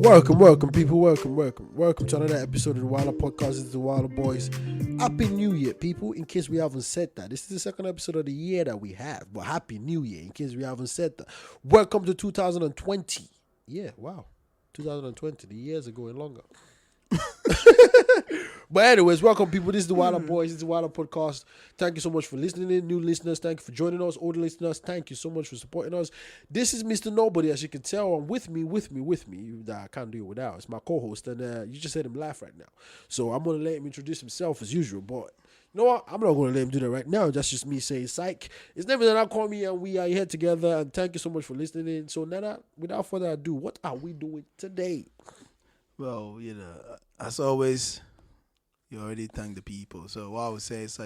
Welcome, people. Welcome to another episode of the Wahaala Podcast. This is the Wahaala Boys. Happy New Year, people. In case we haven't said that, this is the second episode of the year that we have. But Happy New Year, in case we haven't said that. Welcome to 2020. Yeah, wow. 2020. The years are going longer. But anyways, welcome, people. This is the Wahaala Boys. This is the Wahaala Podcast. Thank you so much for listening in. New listeners, thank you for joining us. Old listeners, thank you so much for supporting us. This is Mr. Nobody, as you can tell. And with me. That I can't do it without. It's my co-host, and you just heard him laugh right now. So I'm going to let him introduce himself as usual. But you know what? I'm not going to let him do that right now. That's just me saying psych. His name is Nana Call Me, and we are here together. And thank you so much for listening in. So, Nana, without further ado, what are we doing today? Well, as always, you already thank the people. So what I would say is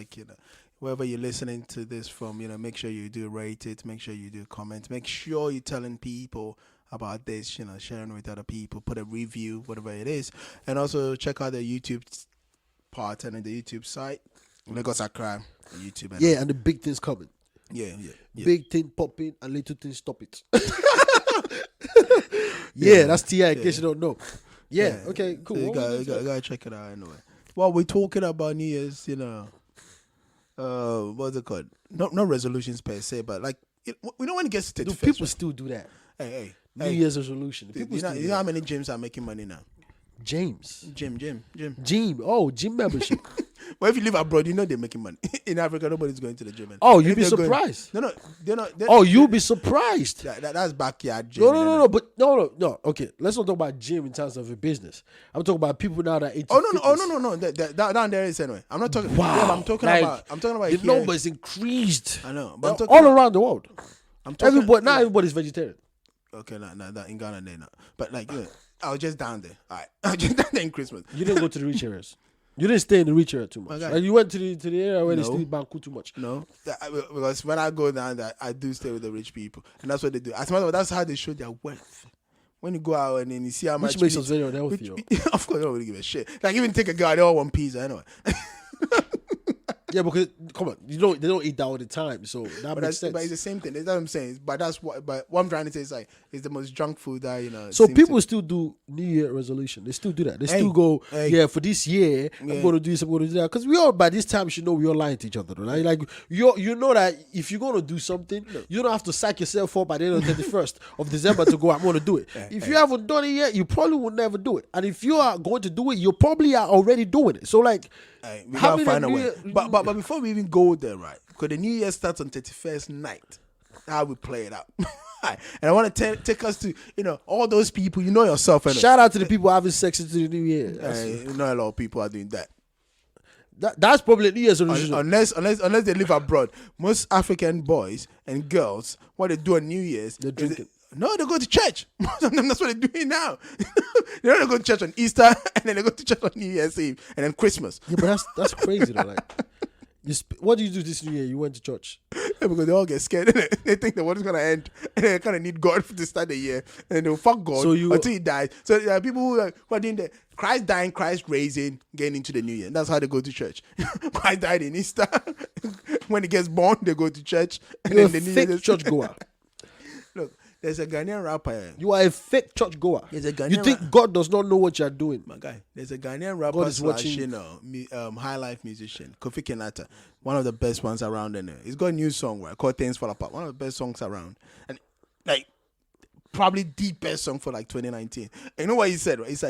wherever you're listening to this from, make sure you do rate it, make sure you do comment, make sure you're telling people about this, sharing with other people, put a review, whatever it is. And also check out the YouTube part and the YouTube site. Lagos Accra, YouTube. And the big things coming. Yeah. Big thing popping and little thing stop it. That's T.I. in case you don't know. Yeah, okay, cool. So you gotta check it out anyway. Well, we're talking about New Year's, what's it called? Not resolutions per se, but we don't want to get started. People still do that. Hey. New Year's resolution. People you know how many gyms are making money now? James. Gym. Oh, gym membership. Well, if you live abroad, they're making money. In Africa, nobody's going to the gym. You'd be surprised. No, they're not. You'll be surprised. That's backyard gym. No. Okay, let's not talk about gym in terms of a business. I'm talking about people now that. No. Down there is anyway. I'm not talking. Wow. Yeah, I'm talking about the numbers increased. I know, but all around the world. Everybody's vegetarian. Okay, no, in Ghana they're not. But I was just down there. All right, I was just down there in Christmas. You didn't go to the rich areas. You didn't stay in the rich area too much. Okay. You went to the area where they still banku too much. No, because when I go down there, I do stay with the rich people, and that's what they do. As a matter of fact, that's how they show their wealth. When you go out and then you see how much, which makes us very unhealthy. Of course, I don't really give a shit. Even take a guy, they all want pizza anyway. Yeah, because come on, they don't eat that all the time, so that makes sense. But it's the same thing. That's what I'm saying. But what I'm trying to say is it's the most junk food that So people still do New Year resolution. They still do that. They still go, for this year I'm going to do this, I'm going to do that. Because we all by this time should know we all lying to each other. Right? Like you know that if you're going to do something, you don't have to psych yourself up by the end of the 31st of December to go, I'm going to do it. If you haven't done it yet, you probably will never do it. And if you are going to do it, you probably are already doing it. So we gotta find a way. But before we even go there, right? Because the New Year starts on 31st night. How we play it out. And I want to take us to all those people. You know yourself. Shout out to the people having sex into the New Year. A lot of people are doing that. That's probably New Year's resolution. Unless they live abroad. Most African boys and girls, what they do on New Year's, they're drinking. No, they go to church. That's what they're doing now. They don't go to church on Easter, and then they go to church on New Year's Eve, and then Christmas. Yeah, but that's crazy though. What do you do this New Year? You went to church. Yeah, because they all get scared. They think the world is gonna end, and they kind of need God to start the year, and they'll fuck God until He dies. So there are people who are doing the Christ dying, Christ raising, getting into the New Year. That's how they go to church. Christ died in Easter. When He gets born, they go to church, and You're then the New Year church goer. Look. There's a Ghanaian rapper. You are a fake church goer. There's a Ghanaian you think God does not know what you are doing, my guy? There's a Ghanaian rapper slash high life musician, Kofi Kenata, one of the best ones around. He's got a new song called "Things Fall Apart." One of the best songs around, and probably the best song for 2019. And you know what he said? Right? It's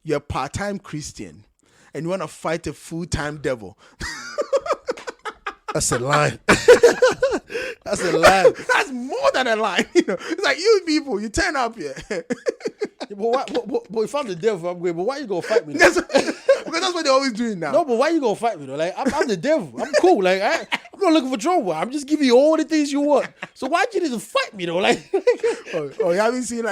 you're a part-time Christian, and you want to fight a full-time devil. That's a lie. That's a lie. That's more than a lie. It's like you people, you turn up here. But if I'm the devil, I'm going. But why you gonna fight me? Because that's what they're always doing now. No, but why you gonna fight me though? I'm the devil. I'm cool. I'm not looking for trouble. I'm just giving you all the things you want. So why you need to fight me though? You haven't seen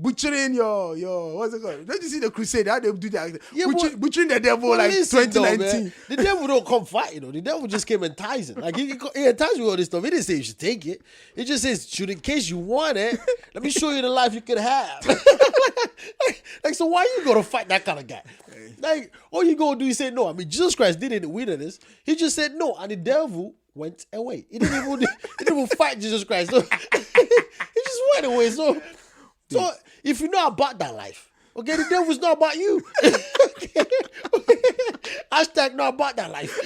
butchering your what's it called? Don't you see the crusade? How they do that? Yeah, butchering the devil 2019. The devil don't come fight. The devil just came enticing. He enticed you with all this stuff. He didn't say you should take it. He just says, should in case you want it, let me show you the life you could have. So why you gonna fight that kind of guy? All you gonna do is say no. I mean, Jesus Christ did it in the wilderness. He just said no, and the devil went away. He didn't even fight Jesus Christ. So he just went away. So So if you know about that life, okay, the devil's not about you. Okay. Hashtag not about that life.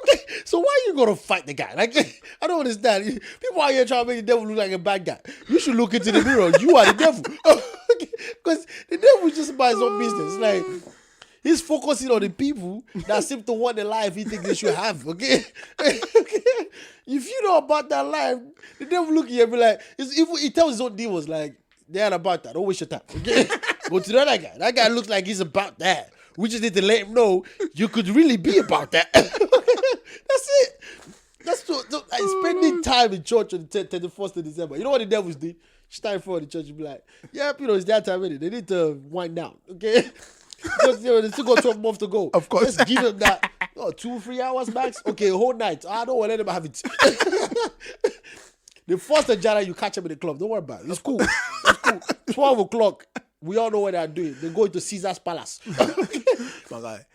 Okay, so why are you gonna fight the guy? Like, I don't understand. People out here trying to make the devil look like a bad guy. You should look into the mirror. You are the devil. Because the devil is just about his own business. Like, he's focusing on the people that seem to want the life he thinks they should have. Okay? Okay? If you know about that life, the devil look at you and be like, he tells his own demons, like, they ain't about that. Don't waste your time. Okay? Go to the other guy. That guy looks like he's about that. We just need to let him know you could really be about that. That's it. That's so like spending time in church on the 31st of December. You know what the devils do? Stand in front of the church and be like, yep, it's that time, innit? They need to wind down, okay? Because they still got 12 months to go. Of course. Let's give them that 2-3 hours max. Okay, a whole night. I don't want to let them have it. The 1st of January, you catch them in the club. Don't worry about it. It's cool. It's cool. 12 o'clock. We all know what they're doing. They go into Caesar's palace.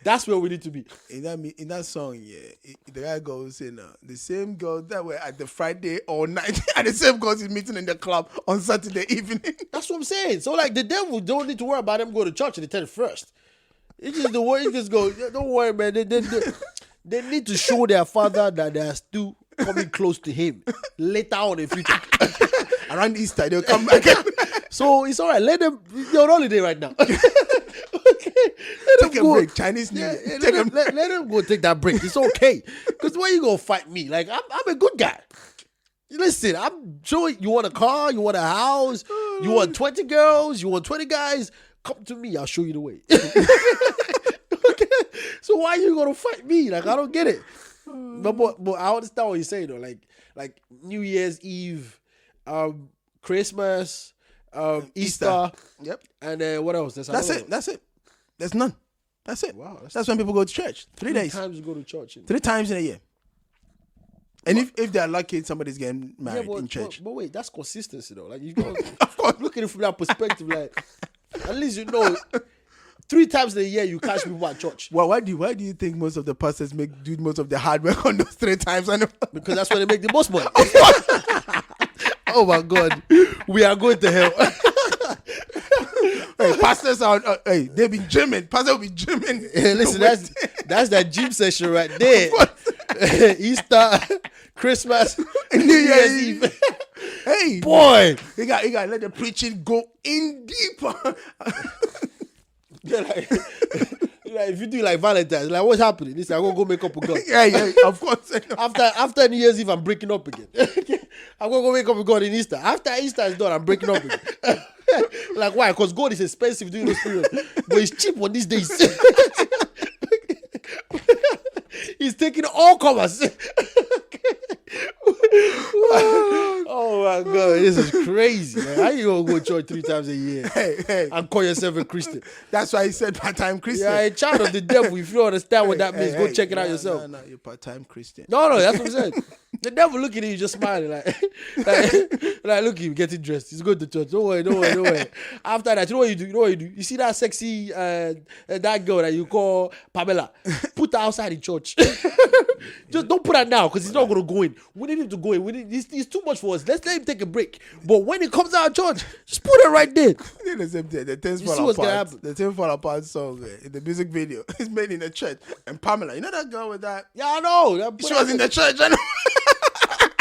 That's where we need to be. In that song, the guy goes in the same girls that were at the Friday all night, and the same girls is meeting in the club on Saturday evening. That's what I'm saying. So like the devil don't need to worry about them going to church on the 31st. It's just the way he just goes. Don't worry, man. They need to show their father that they are still coming close to him later on in the future. Around Easter, they'll come back. So it's all right. Let them. They're on holiday right now. Okay. Take a break. Chinese New Year. Let them go take that break. It's okay. Because why you gonna fight me? Like I'm a good guy. Listen, I'm sure you want a car, you want a house, you want 20 girls, you want 20 guys. Come to me. I'll show you the way. Okay. So why you gonna fight me? Like I don't get it. But I understand what you're saying though. Like New Year's Eve, Christmas. Easter. Yep. And then what else? That's it. There's none. That's it. Wow. That's when people go to church. 3 days. 3 times you go to church. 3 times in a year. And if they're lucky, somebody's getting married in church. But wait, that's consistency though. Like you go, of course, look at it from that perspective. Like at least you know 3 times in a year you catch people at church. Well, why do you think most of the pastors do most of the hard work on those 3 times? Because that's where they make the most money. Oh my God, we are going to hell. Hey, pastors are. They've been gymming. Pastors will be gymming. Hey, listen, that's that gym session right there. Easter, Christmas, and New Year's Eve. Hey, boy, you got to let the preaching go in deeper. Yeah, like if you do like Valentine's, like what's happening? Listen, I'm gonna go make up with God. Yeah, of course. After New Year's Eve, I'm breaking up again. I'm gonna go make up with God in Easter. After Easter is done, I'm breaking up again. Like why? Because God is expensive during this period, but it's cheap on these days. He's taking all comers. Oh my God, this is crazy, man. How you gonna go to church 3 times a year and call yourself a Christian? That's why he said part-time Christian. Yeah, a child of the devil. If you don't understand what that means, go check it out yourself. No, you're part-time Christian. No, that's what I'm saying. The devil looking at you just smiling like look at you getting dressed. He's going to church. Don't worry. After that, you know what you do? You see that sexy that girl that you call Pamela? Put her outside the church. Just don't put her now because he's not going to go in. We need him to go in. It's too much for us. Let's let him take a break. But when he comes out of church, just put her right there. The Things Fall Apart song in the music video is made in the church. And Pamela, you know that girl with that? Yeah, I know. She was in the church. I know.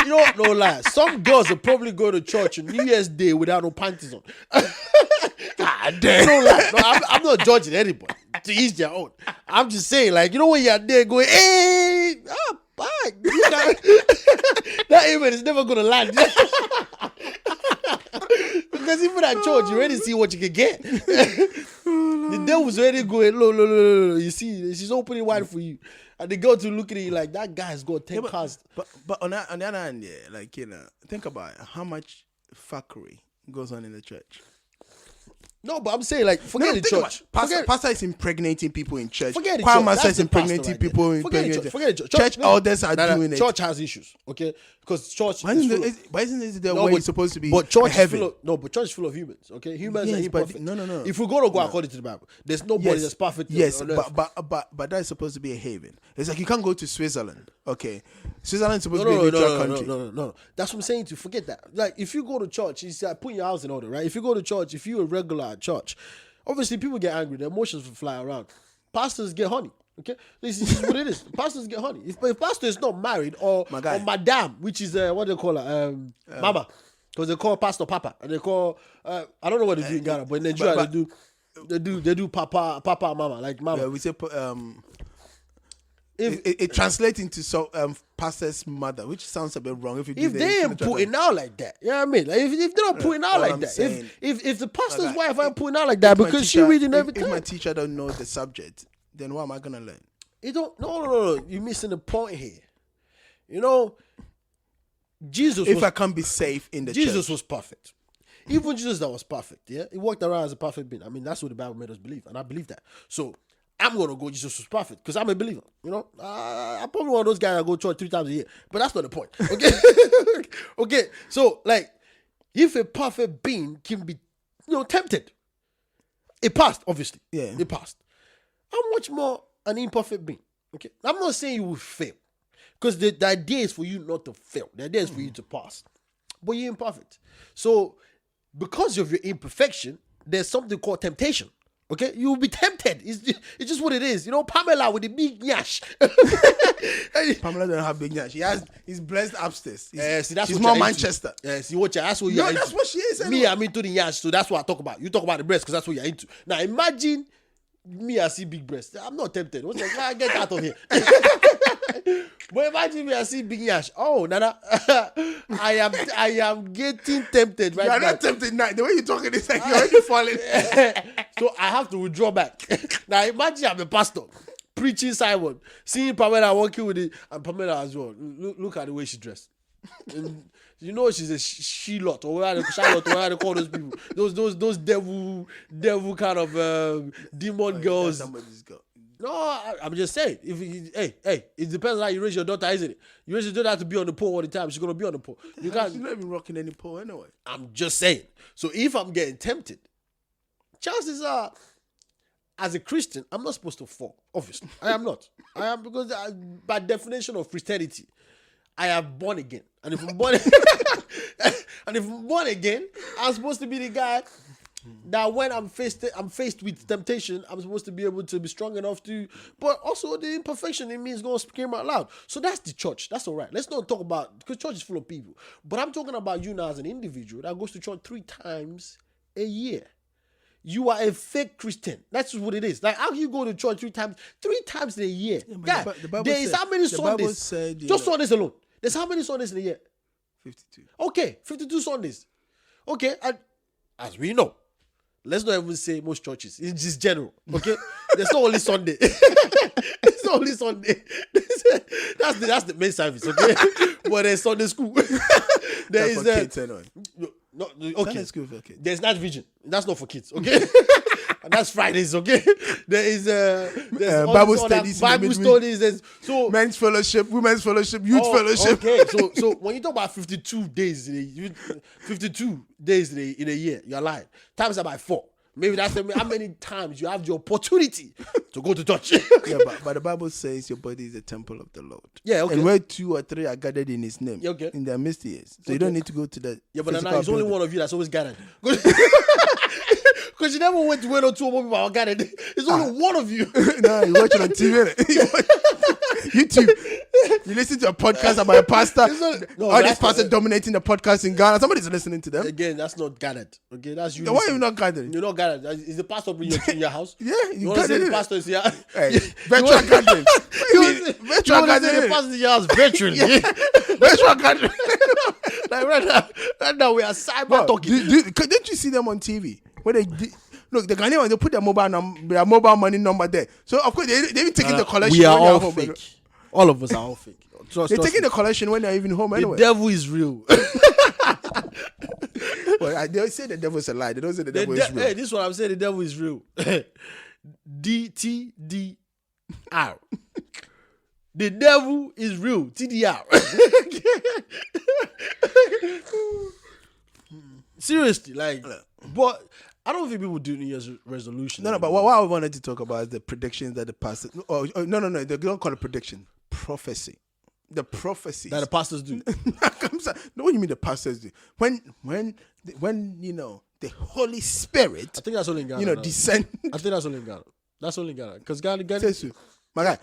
You know, no lie. Some girls will probably go to church on New Year's Day without no panties on. God damn. No lie. No, I'm not judging anybody. To each their own. I'm just saying, like, you know when you're there going, hey, bye. That amen is never gonna land. Because even at church, you already see what you can get. The devil's already going, look. You see, she's opening wide for you. And they go to look at you like, that guy's got 10 cars. But on the other hand, think about it. How much fuckery goes on in the church. No, but I'm saying like forget the church. Pastor is impregnating people in church. Forget the Choir church. master is That's the pastor impregnating right there. people in Forget the church. Forget the church. Church elders are doing it. Church has issues, okay? Because church. Why isn't it the way it's supposed to be? But church heaven. but church is full of humans, okay? Humans are Yes, but imperfect. no. If we're gonna go according to the Bible, there's nobody that's perfect. Yes, on earth. but that's supposed to be a haven. It's like you can't go to Switzerland. Okay, Switzerland is supposed to be a neutral country. No. That's what I'm saying to you. Forget that. Like if you go to church, it's like putting your house in order, right? If you go to church, if you're a regular at church, obviously people get angry. Their emotions will fly around. Pastors get honey. Okay, this is what it is. Pastors get honey. If pastor is not married or madam, which is what they call her, mama, because they call pastor papa, and they call I don't know what they do in Ghana, but in Nigeria they do papa and mama, like mama. Yeah, we say it translates into pastor's mother, which sounds a bit wrong. If they ain't putting out like that, you know what I mean? Like if they're not putting out like that, if the pastor's wife ain't putting out like that because she reading every time. If my teacher don't know the subject, then what am I gonna learn? You don't. No. You're missing the point here. You know, I can't be safe in the church. Jesus was perfect. Even Jesus that was perfect, yeah? He walked around as a perfect being. I mean, that's what the Bible made us believe, and I believe that. So I'm going to go Jesus was perfect because I'm a believer, you know? I'm probably one of those guys that go to church 3 times a year, but that's not the point, okay? Okay, so, like, if a perfect being can be, tempted, it passed, obviously. Yeah. It passed. How much more an imperfect being, okay? I'm not saying you will fail because the idea is for you not to fail. The idea is for you to pass, but you're imperfect. So, because of your imperfection, there's something called temptation. Okay, you will be tempted. It's just what it is. You know, Pamela with the big nyash. Pamela don't have big nyash. He's blessed upstairs. She's more Manchester. See what that's what you're into. That's what she is. Me, I'm into the nyash, so that's what I talk about. You talk about the breast because that's what you're into. Now imagine me, I see big breasts. I'm not tempted. What's like, get out of here. But imagine me, I see big nyash. Oh, Nana, I am getting tempted right now. You're not tempted now. The way you're talking is like you're already falling. So I have to withdraw back. Now imagine I'm a pastor preaching Simon, seeing Pamela walking with it, and Pamela as well. Look at the way she's dressed. And you know she's a she-lot or whatever they call those people. Those devil kind of demon girls. Somebody's girl. No, I'm just saying. It depends on how you raise your daughter, isn't it? You raise your daughter to be on the pole all the time. She's gonna be on the pole. You can't. She's not even rocking any pole anyway. I'm just saying. So if I'm getting tempted, chances are, as a Christian, I'm not supposed to fall. Obviously, I am not. I am because by definition of Christianity, I am born again. And if I'm born again, I'm supposed to be the guy that when I'm faced with temptation, I'm supposed to be able to be strong enough to, but also the imperfection in me is going to scream out loud. So that's the church. That's all right. Let's not talk about, because church is full of people. But I'm talking about you now as an individual that goes to church 3 times a year. You are a fake Christian. That's what it is. Like, how can you go to church 3 times in a year? Yeah, there is how many Sundays? Just Sundays alone. There's how many Sundays in a year? 52. Okay, 52 Sundays. Okay, and as we know, let's not even say most churches. It's just general. Okay, there's not only Sunday. It's not only Sunday. That's the main service. Okay, but there's Sunday school. There is kids anyway. No, okay. Sunday school for kids. There's night vision. That's not for kids. Okay. And that's Fridays, okay? There is Bible studies. There's men's fellowship, women's fellowship, youth fellowship. Okay, so when you talk about 52 days in a year, you're lying. Times that by 4. Maybe that's how many times you have the opportunity to go to church. Yeah, but the Bible says your body is a temple of the Lord. Yeah, okay. And where 2 or 3 are gathered in His name, okay, in their midst He is. So you don't need to go to the. Yeah, but now it's only one of you that's always gathered. Because you never went to 1 or 2 more people are gathered. It's only one of you. No, you watch it on TV. YouTube. You listen to a podcast about a pastor. All these pastors dominating the podcast in Ghana. Somebody's listening to them. Again, that's not gathered. Okay, that's you. Why are you not gathering? You're not gathered. Is the pastor in your house? Yeah, you want to say the pastor is here? Hey, virtual gathering. Virtual gathering. The pastor is your house virtually. Virtual gathering. Like right now we are cyber talking. Didn't you see them on TV? Where look, the Ghanaians, they put their mobile money number there. So of course they even taking the collection. We are all fake. All of us are all fake. They're taking the collection when they're even home anyway. The devil is real. But they say the devil is a lie. They don't say the devil is real. Hey, this is what I'm saying. The devil is real. DTDR. The devil is real. TDR. Seriously, like, but I don't think people do New Year's resolution. No, but what I wanted to talk about is the predictions that the pastor. No. They don't call it prediction. Prophecy. The prophecies that the pastors do. No, what do you mean the pastors do? When the Holy Spirit. I think that's only in Ghana. Descend. I think that's only in Ghana. That's only in Ghana. Because Ghana. My guy,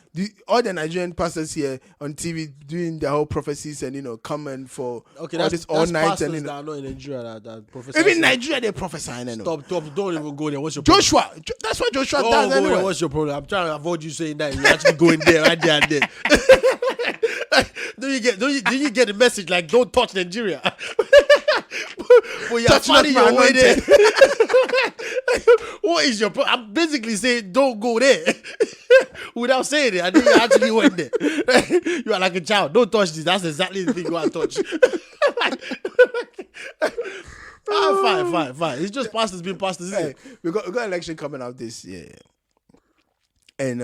all the Nigerian pastors here on TV doing their whole prophecies and coming for all this all night pastors and that are not in Nigeria that prophesy. Even Nigeria they prophesying. Stop! Don't even go there. What's your Joshua? problem? That's what Joshua Don't does go anyway. there. What's your problem? I'm trying to avoid you saying that. You're actually going there, right there and there. Do you get the message? Like, don't touch Nigeria. But you're finding your way there. What is your problem? I'm basically saying don't go there. Without saying it, I think you actually went there. You are like a child. Don't touch this. That's exactly the thing you want to touch. Fine. It's just pastors being pastors. Hey, we got an election coming out this year. And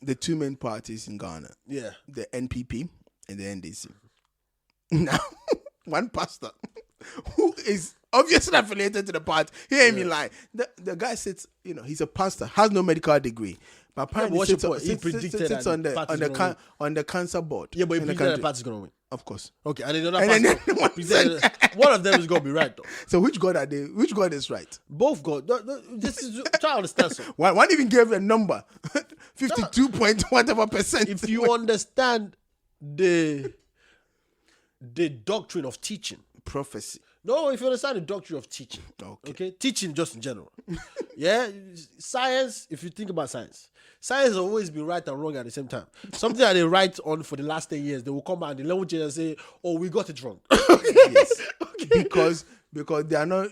the two main parties in Ghana. Yeah. The NPP and the NDC. Now, one pastor who is obviously affiliated to the party. He ain't me lying. The guy sits, he's a pastor, has no medical degree. But apparently sits on the cancer board. Yeah, but he predicted the party's going to win. Of course. Okay, and another pastor, one of them is going to be right, though. So which God are they? Which God is right? Both God. This is try to understand something. One even gave a number, 52 point whatever percent. If you understand the doctrine of teaching, prophecy. No, if you understand the doctrine of teaching, okay, teaching just in general, yeah, science. If you think about science has always been right and wrong at the same time. Something that they write on for the last 10 years, they will come out and the level change and say, "Oh, we got it wrong." Yes, because they are not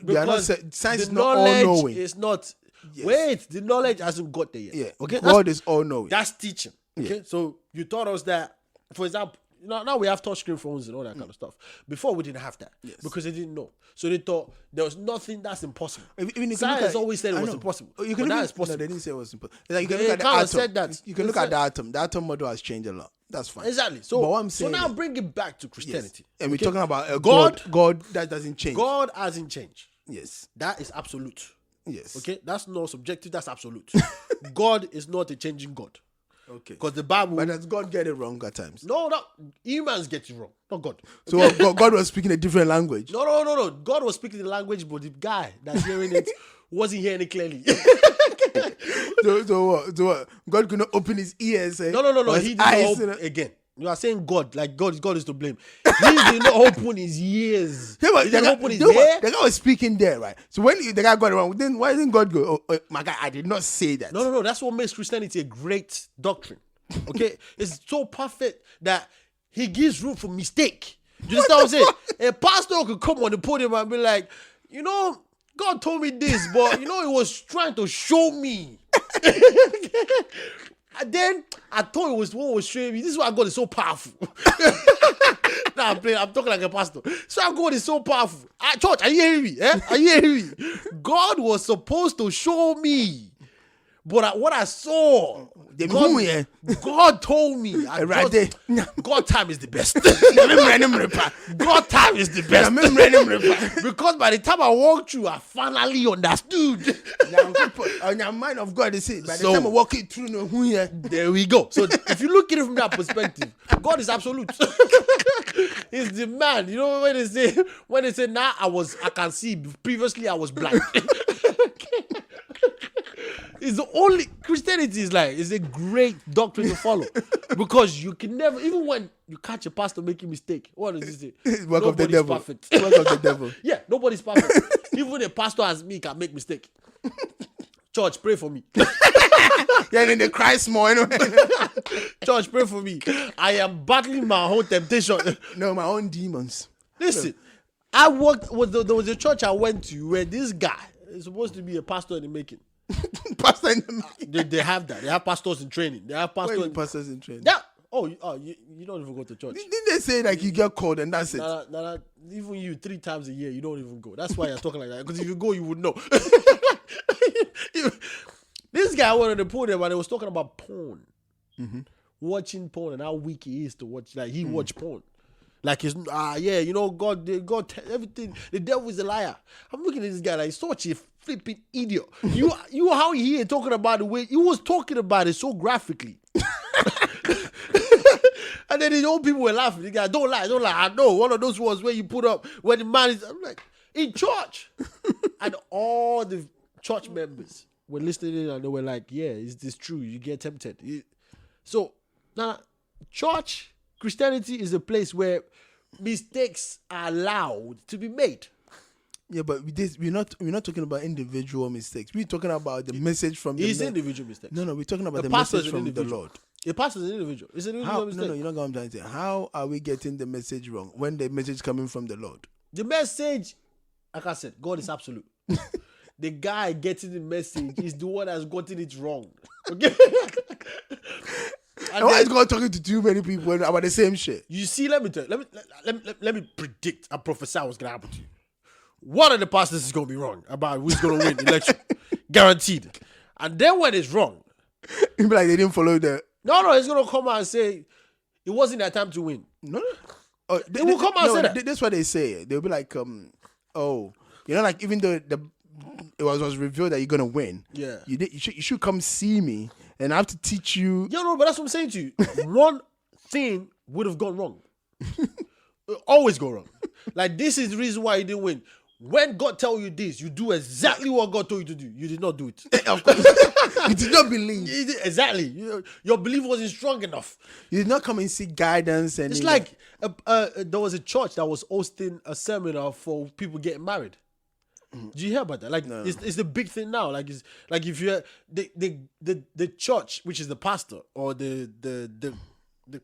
science is not all knowing. It's not. Yes. Wait, the knowledge hasn't got there yet. Yeah, okay, God is all knowing. That's teaching. Okay, yeah. So you taught us that, for example. Now we have touchscreen phones and all that kind of stuff. Before we didn't have that because they didn't know. So they thought there was nothing that's impossible. Science always said it was impossible. But that is possible. No, they didn't say it was impossible. Like you can look at the atom. Said that. You can look at the atom. The atom model has changed a lot. That's fine. Exactly. So, but what I'm saying now bring it back to Christianity. Yes. And we're talking about a God that doesn't change. God hasn't changed. Yes. That is absolute. Yes. Okay? That's not subjective. That's absolute. God is not a changing God. Okay. Because the Bible... But does God get it wrong at times? No. Humans get it wrong. Not God. So God was speaking a different language? No. God was speaking the language, but the guy that's hearing it wasn't hearing it clearly. So what? God could not open his ears? No. He didn't open again. You are saying God, like God is to blame. He did not open his ears. Yeah, but he didn't open his ear. The guy was speaking there, right? So when the guy got it wrong, then why didn't God go, oh, my guy, I did not say that. No. That's what makes Christianity a great doctrine. Okay? It's so perfect that he gives room for mistake. Do you understand what I'm saying? A pastor could come on the podium and be like, God told me this, but he was trying to show me. And then I thought it was what was showing me. This is why God is so powerful. Now I'm talking like a pastor. So God is so powerful. Church, are you hearing me? Are you hearing me? God was supposed to show me. But what I saw, God told me. God time is the best. God time is the best. Because by the time I walked through, I finally understood. Now, mind of God is it. By the time I walk it through, there we go. So if you look at it from that perspective, God is absolute. He's the man. You know when they say now I can see. Previously I was blind. It's the only Christianity is a great doctrine to follow because you can never, even when you catch a pastor making mistake, what does he say? Work of the devil. Perfect. Work of the devil. Yeah, nobody's perfect. Even a pastor as me can make mistake. Church, pray for me. Yeah, and then they cry small anyway. Church, pray for me. I am battling my own temptation. No, my own demons. Listen, there was a church I went to where this guy is supposed to be a pastor in the making. Pastor in the making. They have that. They have pastors in training. They have pastors in training. Yeah, You don't even go to church. Didn't they say like you get called and that's it? Nah, even you 3 times a year, you don't even go. That's why you're talking like that. Because if you go, you would know. This guy went on the podium and he was talking about porn. Mm-hmm. Watching porn and how weak he is to watch. Like, he watch porn. Like, God, everything. The devil is a liar. I'm looking at this guy like such a flipping idiot. You how he here talking about the way he was talking about it so graphically. And then the old people were laughing. The guy, don't lie. I know one of those ones where you put up when the man is. I'm like, in church, and all the church members were listening and they were like, yeah, is this true? You get tempted. So now, church Christianity is a place where mistakes are allowed to be made. Yeah, but we're not talking about individual mistakes. We're talking about the message from the It's individual mistakes. No, we're talking about the message from the Lord. The pastor is an individual. It's an individual mistake. No, you're not going to say. How are we getting the message wrong when the message is coming from the Lord? The message, like I said, God is absolute. The guy getting the message is the one that's gotten it wrong. Okay? And why is God talking to too many people about the same shit? You see, let me tell you, let me predict and prophesy what's gonna happen to you. One of the pastors is gonna be wrong about who's gonna win the election. Guaranteed. And then when it's wrong, It'll be like they didn't follow the. No, he's gonna come out and say it wasn't their time to win. No. Oh, they will come out and say that. That's what they say. They'll be like, like even though it was revealed that you're gonna win. Yeah. You should come see me and I have to teach you. Yeah, no, but that's what I'm saying to you. One thing would have gone wrong. Always go wrong. Like, this is the reason why you didn't win. When God tell you this, you do exactly what God told you to do. You did not do it. Of course. You did not believe. Exactly. Your belief wasn't strong enough. You did not come and seek guidance. And it's like there was a church that was hosting a seminar for people getting married. Do you hear about that? Like, no. It's the big thing now. Like, it's like if you're the church, which is the pastor, or the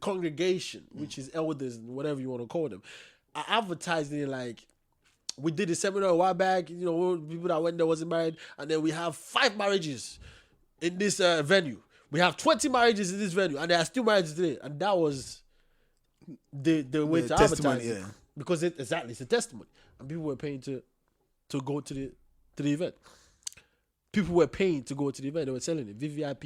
congregation, which is elders and whatever you want to call them, are advertising it like, we did a seminar a while back, people that went there wasn't married, and then we have 5 marriages in this venue. We have 20 marriages in this venue, and there are still marriages today. And that was the way to advertise it. Because it's a testimony. And people were paying to go to the event. People were paying to go to the event. They were selling it. VIP.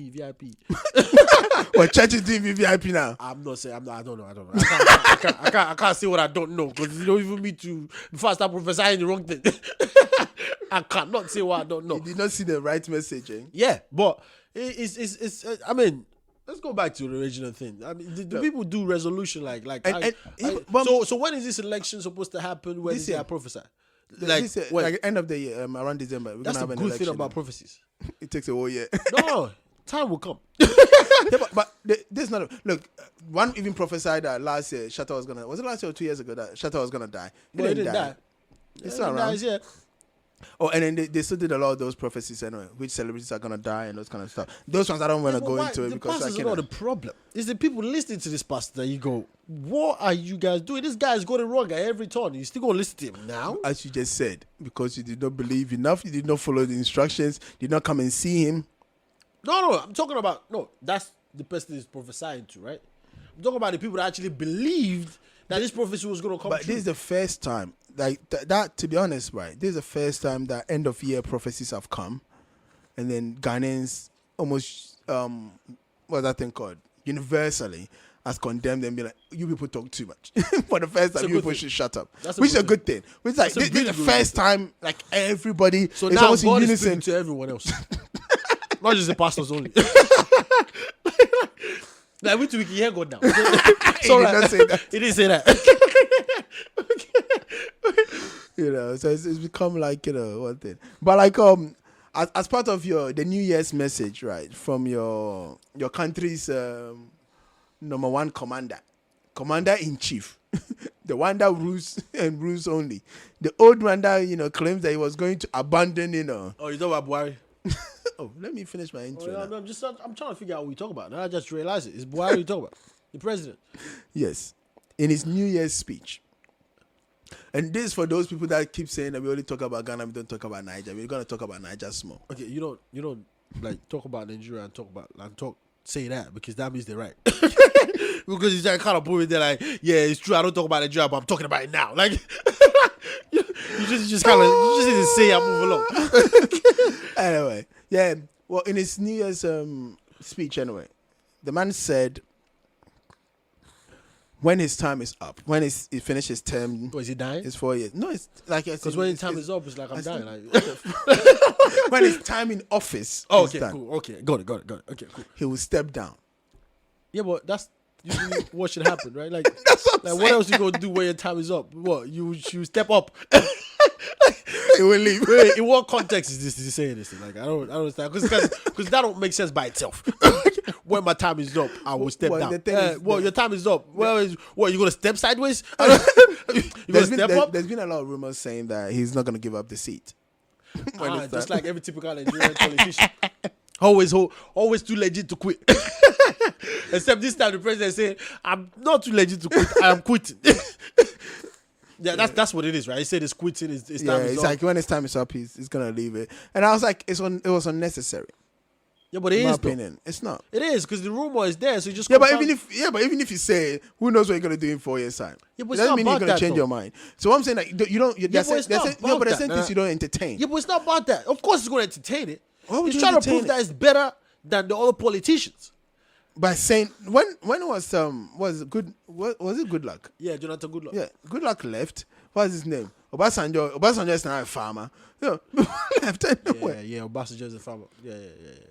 Well, church is doing VIP now. I'm not saying. I don't know. I can't say what I don't know, because you don't even me to before I start prophesying the wrong thing. I cannot say what I don't know. You did not see the right message, eh? Yeah, but it's. I mean, let's go back to the original thing. I mean, do people do resolution so when is this election supposed to happen? When is it prophesy? Like end of the year, around December. We're That's gonna have the an good election thing about prophecies. It takes a whole year. No, time will come. Yeah, but there's not. Look, one even prophesied that last year Shatta was gonna. Was it last year or 2 years ago that Shatta was gonna die? He didn't die. It's still around. Yeah. Oh, and then they still did a lot of those prophecies anyway, which celebrities are gonna die and those kind of stuff. Those ones I don't want to go into it because that's not the problem. It's the people listening to this pastor that you go, what are you guys doing? This guy's got it wrong at every turn. You still gonna listen to him now? As you just said, because you did not believe enough, you did not follow the instructions, did not come and see him. No, I'm talking about that's the person he's prophesying to, right? I'm talking about the people that actually believed that this prophecy was gonna come true. But this is the first time. Like that, to be honest, right? This is the first time that end of year prophecies have come, and then Ghanaians almost what's that thing called? Universally has condemned them, be like, you people talk too much. For the first time, you people should shut up. Which is a good thing. Which is like this is the first time, like everybody. So now God is speaking to everyone else, not just the pastors only. Like we can hear God now. So he did not say that. He didn't say that. So it's become like one thing. But like as part of the New Year's message, right, from your country's number one commander in chief, the one that rules and rules only, the old man that claims that he was going to abandon. Oh, you talk about Buhari? Oh, let me finish my intro. I'm trying to figure out what we talk about. Now I just realized it. It's Buhari you talk about, the president. Yes, in his New Year's speech. And this is for those people that keep saying that we only talk about Ghana, we don't talk about Niger. We're gonna talk about Niger small. Okay, you don't like talk about Nigeria and say that because that means they're right. because he's like kind of put it there like, yeah, it's true. I don't talk about Nigeria, but I'm talking about it now. Like, you just kind of you just need to say and move along. Anyway, yeah. Well, in his New Year's speech, anyway, the man said, when his time is up, when he finishes his term, is he dying? It's 4 years. No, it's like because when his time is up, it's like I'm dying. Like, when his time in office, okay, is done, cool. Okay, got it. Okay, cool. he will step down. Yeah, but that's usually what should happen, right? Like, That's what I'm like saying. what else you gonna do when your time is up? What you step up? He will leave. Wait, in what context is he saying this? Like, I don't understand because that don't make sense by itself. When my time is up, I will step down. Your time is up. Well, you gonna step sideways? You gonna step up? There's been a lot of rumors saying that he's not going to give up the seat. Just like every typical Nigerian politician. Always too legit to quit. Except this time the president said, I'm not too legit to quit, I am quitting. Yeah, that's what it is, right? He said it's quitting, his time is up. It's like when his time is up, he's going to leave it. And I was like, it was unnecessary. Yeah, but it In my is, opinion. It's not. It is, because the rumor is there, so you just... But even if you say it, who knows what you're going to do in 4 years' time? Yeah, but it doesn't mean you're about going to that, change though. your mind. So what I'm saying, like, you don't... but it's not about there's that. things you don't entertain. Yeah, but it's not about that. Of course it's going to entertain it. Why would He's you trying to entertain prove it? that it's better than the other politicians. By saying... When was it Good Luck? Yeah, Jonathan Goodluck. Yeah, Good Luck left. What's his name? Obasanjo is now a farmer. Left anyway. Yeah, Obasanjo is a farmer. Yeah.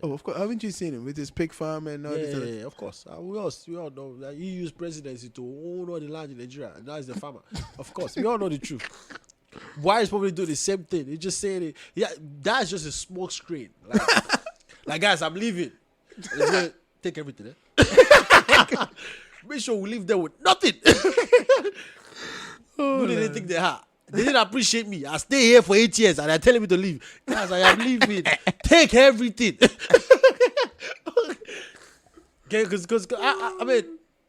Oh, of course. Haven't you seen him with his pig farm and all this? Yeah, of course. We all know that he used presidency to own all the land in Nigeria, and now he's the farmer. Of course, we all know the truth. Why is probably doing the same thing? He's just saying it. Yeah, that's just a smoke screen. Like guys, I'm leaving. Let's go take everything. Make sure we leave there with nothing. Who did they think they had? They didn't appreciate me. I stay here for 8 years and they're telling me to leave. Guys, I am leaving. Take everything. Okay, because I mean,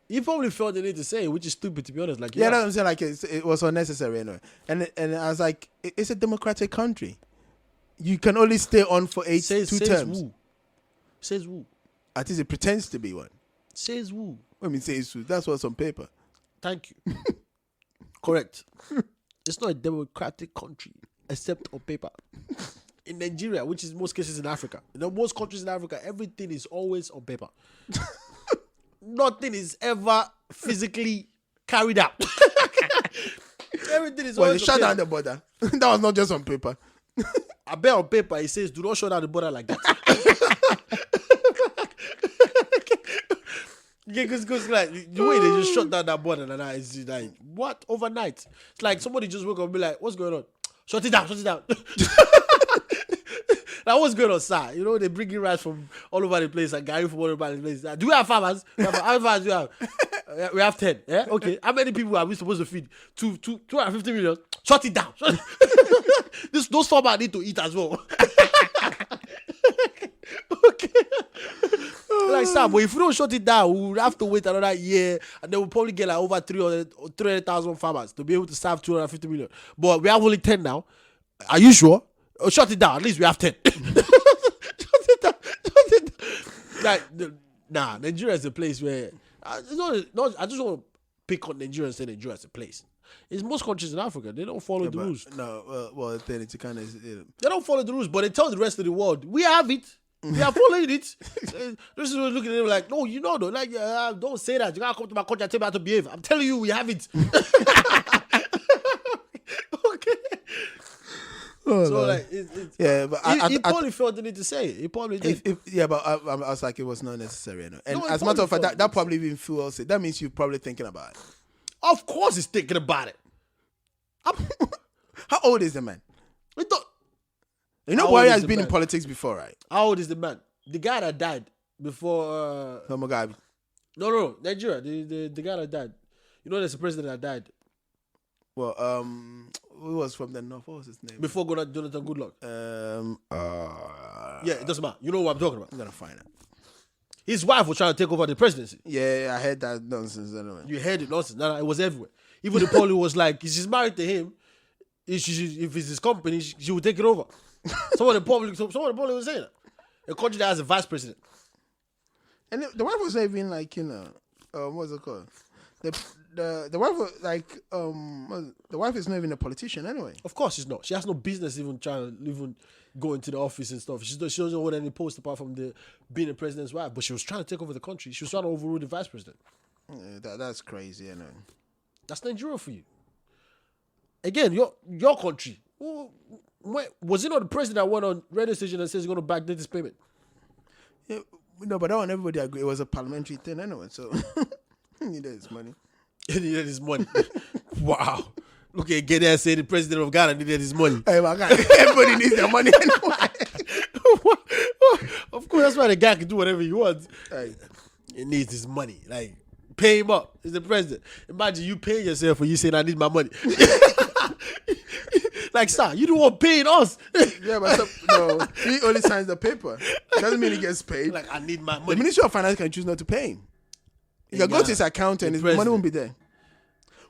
he probably felt the need to say it, which is stupid to be honest. Like, Yeah, that's what I'm saying. Like, it was unnecessary anyway. And I was like, it's a democratic country. You can only stay on for two terms. Who? Says who? At least it pretends to be one. Says who? I mean, says who? That's what's on paper. Thank you. Correct. It's not a democratic country, except on paper. In Nigeria, which is most cases in Africa, in most countries in Africa, everything is always on paper. Nothing is ever physically carried out. Everything is Well, they always shut on down paper. the border. That was not just on paper. I bet on paper it says, "Do not shut down the border like that." Yeah, because like the way they just shut down that border and that is like what overnight. It's like somebody just woke up and be like, "What's going on? Shut it down, shut it down." Like, what's going on, sir? You know, they bring in rice from all over the place and Gary from all over the place. Do we have farmers? How many farmers do we have? We have 10. Yeah, okay. How many people are we supposed to feed? 250 million. Shut it down. Those farmers need to eat as well. Okay. Like, sir, but if we don't shut it down, we'll have to wait another year, and then we'll probably get like over 300,000 farmers to be able to serve 250 million. But we have only 10 now. Are you sure? Oh, shut it down. At least we have 10. Shut it down. Like, nah, Nigeria is a place where I just want to pick on Nigeria and say Nigeria is a place. It's most countries in Africa. They don't follow the rules. No, well, then it's kind of... They don't follow the rules, but they tell the rest of the world, we have it. We are following it. This is looking at them like, no, you know, though. Like, don't say that. You gotta come to my country and tell me how to behave. I'm telling you, we have it. Okay. Oh, So, no. like, but he probably felt the need to say it. He probably did. But I was like, it was not necessary. You know? And No, it as a matter of probably fact, that probably even fuels it. That means you're probably thinking about it. Of course he's thinking about it. How old is the man? We don't- You know, How Buhari old is has the been in man? politics before, right? How old is the man? The guy that died before... Mugabe. No, Nigeria. The guy that died. You know, there's a president that died Well, who was from the north? What was his name? before Jonathan Goodluck. Yeah, it doesn't matter. You know what I'm talking about. I'm gonna find it. His wife was trying to take over the presidency. Yeah, I heard that nonsense anyway. You heard it nonsense. No, it was everywhere. Even the Polly was like, if she's married to him, if it's his company, she will take it over. Some of the public was saying that. A country that has a vice president. And the wife was not even like, you know, what's it called? The wife the wife is not even a politician anyway. Of course she's not. She has no business even trying to even go into the office and stuff. She doesn't want any post apart from being a president's wife. But she was trying to take over the country. She was trying to overrule the vice president. That's crazy, you know. That's Nigeria for you. Again, your country. Was it not the president that went on radio station and says he's going to backdate this payment? Yeah, no, but that one everybody agreed. It was a parliamentary thing anyway, so he needed his money. He needed his money. Wow. Look at Ghanaian saying the president of Ghana needed his money. Hey, my God, everybody needs their money anyway. Of course, that's why the guy can do whatever he wants. Hey. He needs his money. Like, pay him up. He's the president. Imagine you paying yourself when you saying, I need my money. Like, sir, you don't want paying us. Yeah, but no, he only signs the paper. Doesn't mean he gets paid. Like, I need my money. The Ministry of Finance can choose not to pay him. You can go to his account and his money won't be there.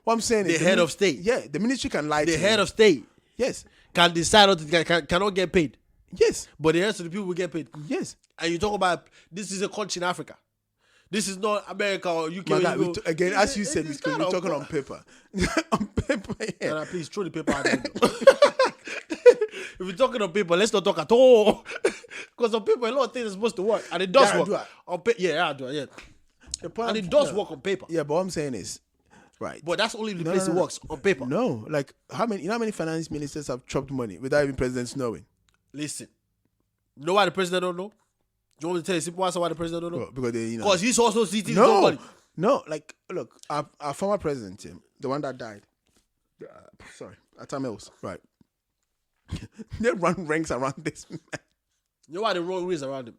What I'm saying is... The head of state. Yeah, the ministry can lie to him. The head of state. Yes. Can decide not to, cannot get paid. Yes. But the rest of the people will get paid. Yes. And you talk about, this is a country in Africa. This is not America or UK. Again, as you said, we're talking on paper. On paper, yeah. Nah, please throw the paper out there. If we're talking on paper, let's not talk at all. Because on paper, a lot of things are supposed to work. And it does work. On yeah, and it does work on paper. Yeah, but what I'm saying is, right. But that's only the place it works, on paper. No, like, how many finance ministers have chopped money without even presidents knowing? Listen, know why the president don't know? Do you want me to tell you simple answer why the president don't know? Well, because they, because he's also seeing his own money. No, like, look, our former president, the one that died, Atam Mills, right? They run rings around this man. You know why they run rings around him?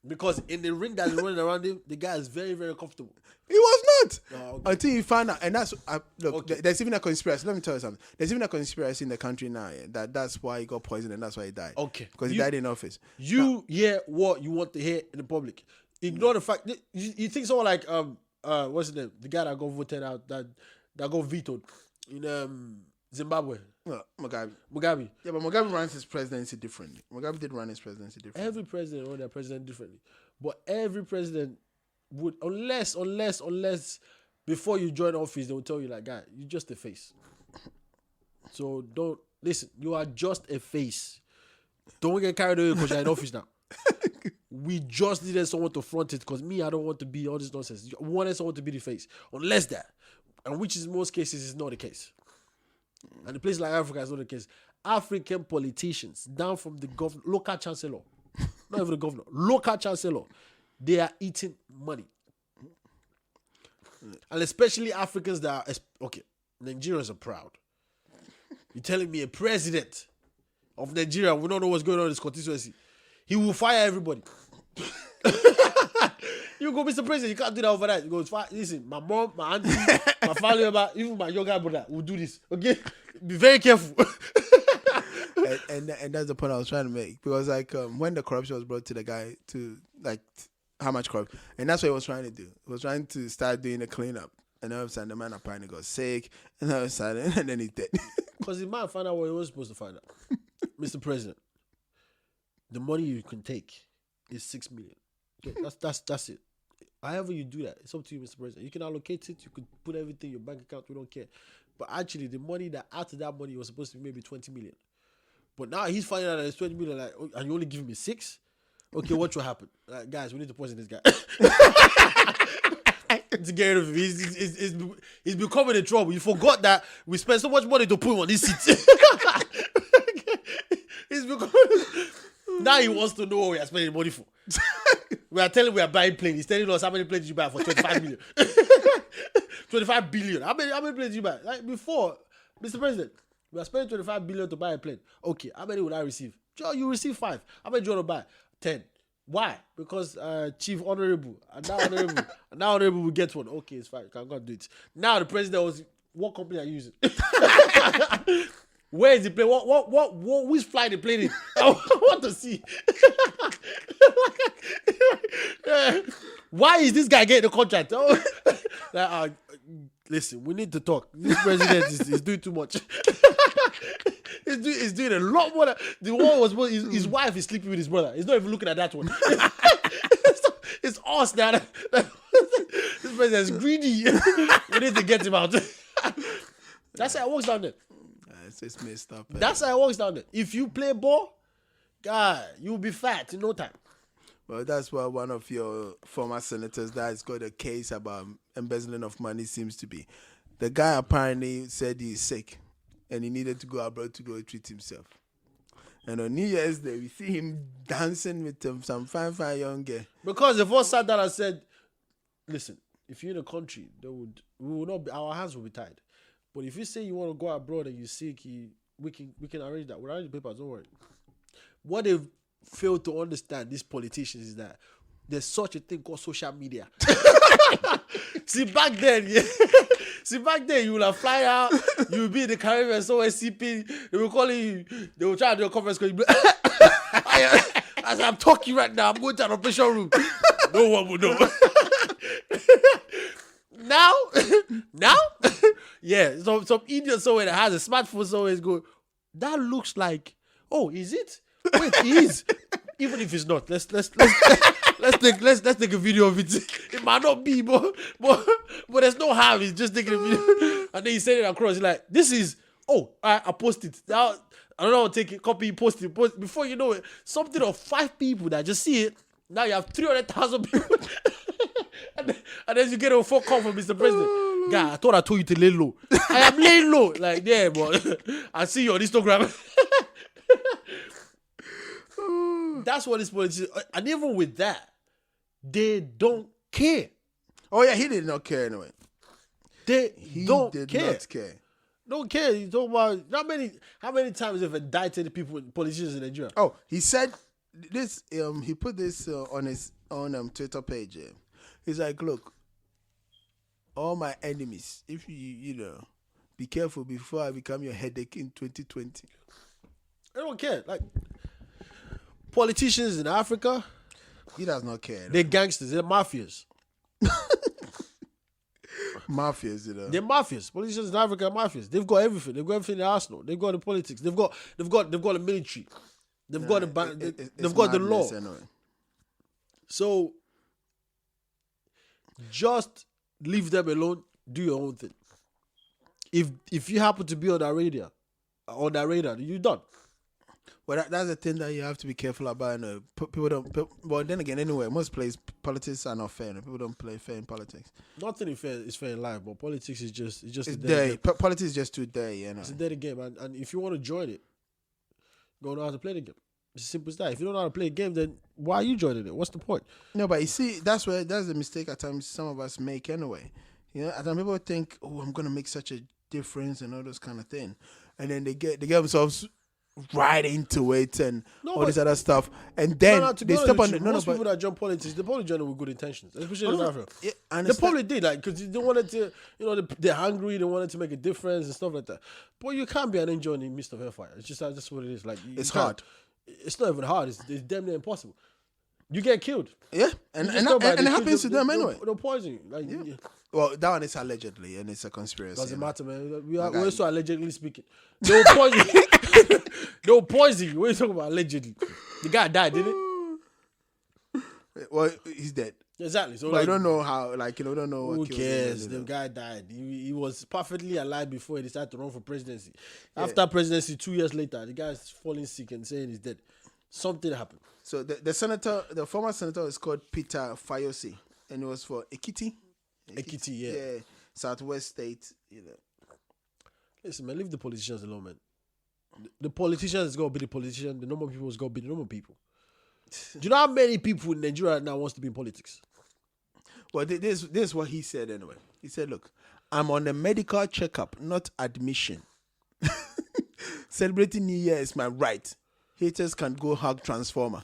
Because in the ring that's running around him, the guy is very, very comfortable. He was not. Okay. Until you find out. And that's, look, Okay. There's even a conspiracy. Let me tell you something. There's even a conspiracy in the country now that's why he got poisoned and that's why he died. Okay. Because he died in office. You hear what you want to hear in the public. Ignore the fact. You think someone like, what's his name? The guy that got voted out, that got vetoed in Zimbabwe. Mugabe. Yeah, but Mugabe runs his presidency differently. Mugabe did run his presidency differently. Every president runs their president differently. But every president would, unless before you join office, they will tell you like, guy, you're just a face. So don't, listen, you are just a face. Don't get carried away because you're in office now. We just needed someone to front it because I don't want to be all this nonsense. We wanted someone to be the face. Unless that. And which is most cases is not the case. And the place like Africa is not the case. African politicians, down from the local chancellor, not even the governor, local chancellor, they are eating money. And especially Africans that are, Nigerians are proud. You're telling me a president of Nigeria, we don't know what's going on in this constituency. He will fire everybody. You go, Mr. President, you can't do that overnight. He goes, listen, my mom, my auntie, my family member, even my younger brother will do this. Okay? Be very careful. and that's the point I was trying to make. Because like when the corruption was brought to the guy to like how much corruption, and that's what he was trying to do. He was trying to start doing a cleanup. And all of a sudden the man apparently got sick, and all of a sudden, and then he's dead. Because the man found out what he was supposed to find out. Mr. President, the money you can take is 6 million. Okay, that's it. However you do that, it's up to you, Mr. President. You can allocate it, you could put everything in your bank account, we don't care. But actually, the money that after that money was supposed to be maybe 20 million. But now he's finding out that it's 20 million, like, and you only give me 6? Okay, what will happen? Like, guys, we need to poison this guy. To get rid of him. He's becoming a trouble. You forgot that we spent so much money to put him on this seat. He's becoming... Now he wants to know what we are spending money for. We are telling him we are buying planes. He's telling us how many planes you buy for 25 million. 25 billion. How many planes did you buy? Like before, Mr. President, we are spending 25 billion to buy a plane. Okay, how many would I receive? Joe, you receive 5. How many do you want to buy? 10. Why? Because Chief Honorable, and now Honorable will get one. Okay, it's fine. I'm going to do it. Now the president was, what company are you using? Where is the plane? Who's flying the plane in? I want to see. Why is this guy getting the contract? Listen, we need to talk. This president is doing too much. He's doing a lot more. The one was his wife is sleeping with his brother. He's not even looking at that one. It's us now. Mr. President is greedy. We need to get him out. That's how it works down there. It's just messed up. That's how it works down there. If you play ball, God, you'll be fat in no time. Well, that's what one of your former senators that's got a case about embezzling of money seems to be. The guy apparently said he's sick and he needed to go abroad to go treat himself. And on New Year's Day, we see him dancing with some fine young girl. Because the first sat down and said, listen, if you're in a country, we will not be, our hands will be tied. But if you say you want to go abroad and you're sick, we can arrange that. We'll arrange the papers, don't worry. What they've failed to understand, these politicians, is that there's such a thing called social media. See, back then, you will have fly out, you will be in the Caribbean, somewhere sipping, they will call you, they will try to do a conference call, as I'm talking right now, I'm going to an operation room. No one will know. Now, yeah, some idiot somewhere that has a smartphone somewhere is going, that looks like, oh, is it? Wait, it is. Even if it's not, let's take a video of it. It might not be, but there's no harm. He's just taking a video, and then he send it across. He's like, this is. Oh, I post it now. I don't know. Take it, copy, post it. Before you know it, something of 5 people that just see it. Now you have 300,000 people, and then you get a phone call from Mr. President. Guy, I thought I told you to lay low. I am laying low. Like, yeah, but I see you on Instagram. That's what this politician, and even with that, they don't care. Oh yeah, he did not care anyway. He don't did care. not care. Don't care. You talk about how many times have indicted people, politicians in Nigeria? Oh, he said this. He put this on his own Twitter page. He's like, look, all my enemies, if you be careful before I become your headache in 2020. They don't care. Like, politicians in Africa, he does not care. They're gangsters. They're mafias. Mafias, They're mafias. Politicians in Africa are mafias. They've got everything. They've got everything in the arsenal. They've got the politics. They've got the military. They've got the law. Anyway. So just leave them alone. Do your own thing. If you happen to be on that radar, you're done. Well, that's the thing that you have to be careful about. People don't. Well, then again, anyway, most places politics are not fair. People don't play fair in politics. Nothing is fair in life, but politics is just a day. Politics is just too day. It's a dirty game, and if you want to join it, go know how to play the game. It's as simple as that. If you don't know how to play a game, then why are you joining it? What's the point? No, but you see, that's the mistake at times some of us make anyway. At times people think, oh, I'm gonna make such a difference and all those kind of thing, and then they get themselves right into it and all this other stuff, and then they step on. Most people that join politics, they probably join it with good intentions, especially in Africa. Yeah, they probably did, like, because they wanted to, they're hungry, they wanted to make a difference and stuff like that. But you can't be an angel in the midst of hellfire. It's just that's what it is. Like, it's hard. It's not even hard. It's damn near impossible. You get killed. Yeah, and it happens to them anyway. They'll poison you. Like, yeah. Well, that one is allegedly, and it's a conspiracy. Doesn't matter, man. We're also allegedly speaking. They'll poison you. They'll poison you. What are you talking about allegedly? The guy died, didn't he? Well, he's dead. Exactly. So, but I don't know how. Like, we don't know. Who cares? The guy died. He was perfectly alive before he decided to run for presidency. After presidency, 2 years later, the guy's falling sick and saying he's dead. Something happened. So the former senator is called Peter Fayosi, and it was for Ekiti, yeah, Southwest State. Listen, man, leave the politicians alone, man. The politicians is gonna be the politician. The normal people is gonna be the normal people. Do you know how many people in Nigeria now wants to be in politics? Well, this is what he said anyway. He said, "Look, I'm on a medical checkup, not admission. Celebrating New Year is my right. Haters can go hug Transformer."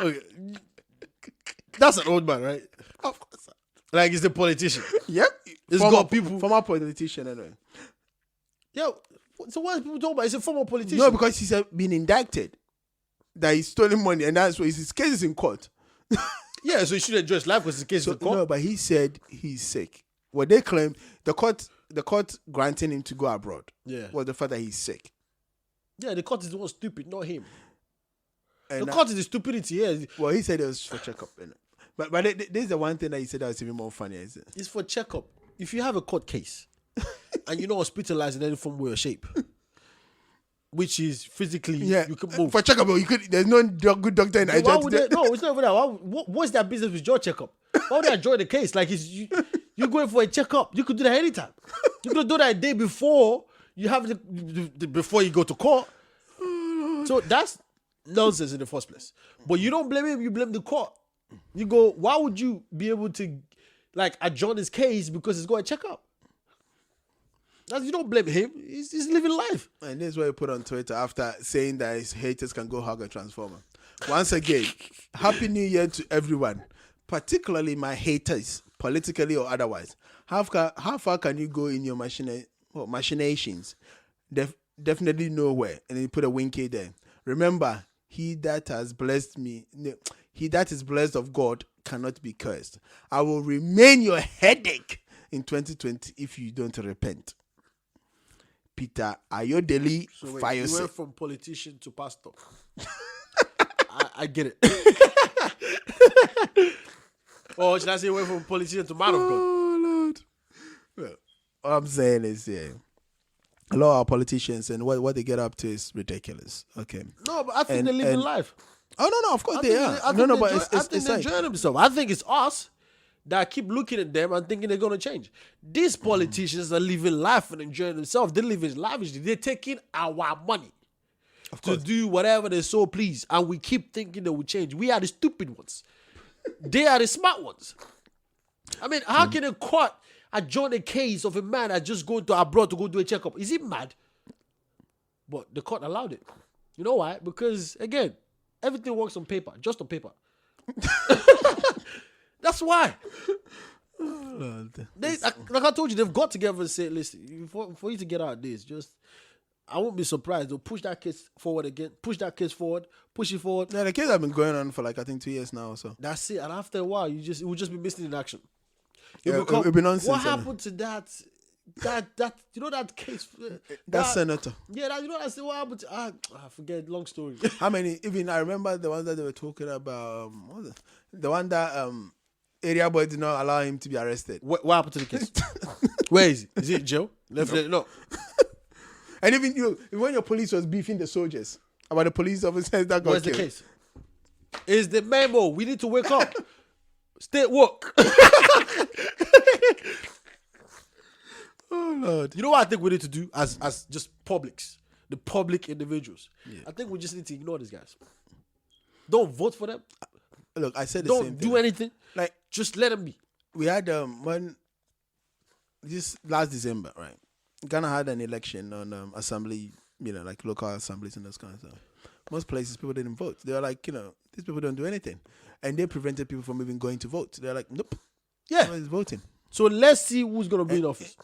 Okay. That's an old man, right? Of course. Like, he's a politician. Yep. It's got people. Former politician anyway. Yo, so what are people talking about? He's a former politician. No, because he's been indicted that he's stolen money, and that's why his case is in court. Yeah, so he should enjoy his life because his case is in court. No, but he said he's sick. What they claim, the court granting him to go abroad. Yeah. Was the fact that he's sick. Yeah, the court is the one stupid, not him. The court is the stupidity. Yeah, Well, he said it was for checkup. But this is the one thing that he said that was even more funny. Is it? it's for checkup. If you have a court case and you're not hospitalized in any form, way, or shape, which is physically, you can move for checkup. You could. There's no good doctor in Nigeria. Why would they, no, it's not even that. What's their business with your checkup? Why would they join the case? Like, you're going for a checkup. You could do that anytime. You could do that a day before you have before you go to court. So that's nonsense in the first place. But you don't blame him. You blame the court. You go, why would you be able to, like, adjourn his case because he's got a checkup? You don't blame him. He's living life. And this is what he put on Twitter after saying that his haters can go hug a transformer. Once again, Happy New Year to everyone, particularly my haters, politically or otherwise. How far can you go in your machinations? Definitely nowhere. And then you put a winky there. Remember, he that is blessed of God cannot be cursed. I will remain your headache in 2020 if you don't repent. Peter Ayodele Fire. You went from politician to pastor. I get it. Or should I say, went from politician to man of God? Oh Lord. Well, what I'm saying is, a lot of our politicians and what they get up to is ridiculous. Okay. No, but I think they're living life. Oh no, of course they are. I think they're enjoying themselves. I think it's us that keep looking at them and thinking they're going to change. These politicians are living life and enjoying themselves. They're living lavishly. They're taking our money to do whatever they so please. And we keep thinking they will change. We are the stupid ones. They are the smart ones. I mean, how can a court adjourn a case of a man that just going to abroad to go do a checkup? Is he mad? But the court allowed it. You know why? Because, again, everything works on paper, just on paper. That's why. Like I told you, they've got together and said, listen, for you to get out of this, I won't be surprised. They'll push that case forward again, push that case forward, push it forward. Yeah, the case have been going on for I think 2 years now or so. That's it. And after a while, it will just be missing in action. It'll be nonsense. What happened to that that case? That senator. Yeah, that's what happened to. I forget. Long story. How many? Even I remember the ones that they were talking about. The one that area boy did not allow him to be arrested. What happened to the case? Where is he? Is he in jail? No. And even when your police was beefing the soldiers about the police officers that got Where's killed. the case? Is the memo? We need to wake up. Stay at work. Oh Lord! You know what I think we need to do as just publics, the public individuals. Yeah. I think we just need to ignore these guys. Don't vote for them. Look, I said the same thing. Don't do anything. Like, just let them be. We had this last December, right? Ghana had an election on assembly, like local assemblies and those kind of stuff. Most places people didn't vote. They were like, these people don't do anything, and they prevented people from even going to vote. They're like, nope, nobody's voting. So let's see who's gonna be in office.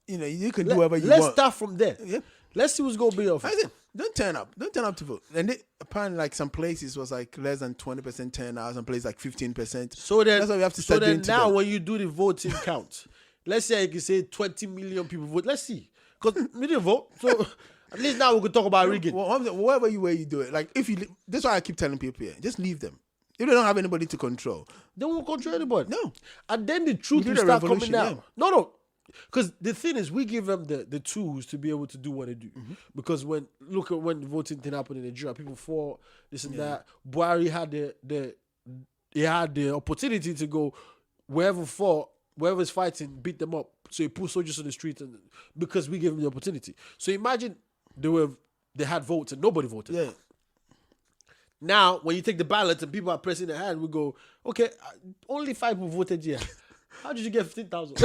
You can do whatever you want. Let's start from there. Yeah. Let's see who's gonna be in office. Don't turn up. Don't turn up to vote. And apparently, some places was less than 20% turnout. Some places 15%. So then, that's what we have to start doing. So then, now when you do the voting count, let's say you can say 20 million people vote. Let's see, because we didn't vote. So at least now we can talk about rigging. Whatever way you do it, like that's why I keep telling people here, just leave them. If they don't have anybody to control, they won't control anybody. No. And then the truth will start coming out. Yeah. No. Because the thing is, we give them the tools to be able to do what they do. Mm-hmm. Because look at when the voting thing happened in Nigeria, people fought this and that. Buhari had the opportunity to go wherever's fighting, beat them up. So he put soldiers on the street, and because we gave them the opportunity. So imagine they had votes and nobody voted. Yeah. Now, when you take the ballot and people are pressing their hand, we go, okay, only 5 people voted here. How did you get 15,000?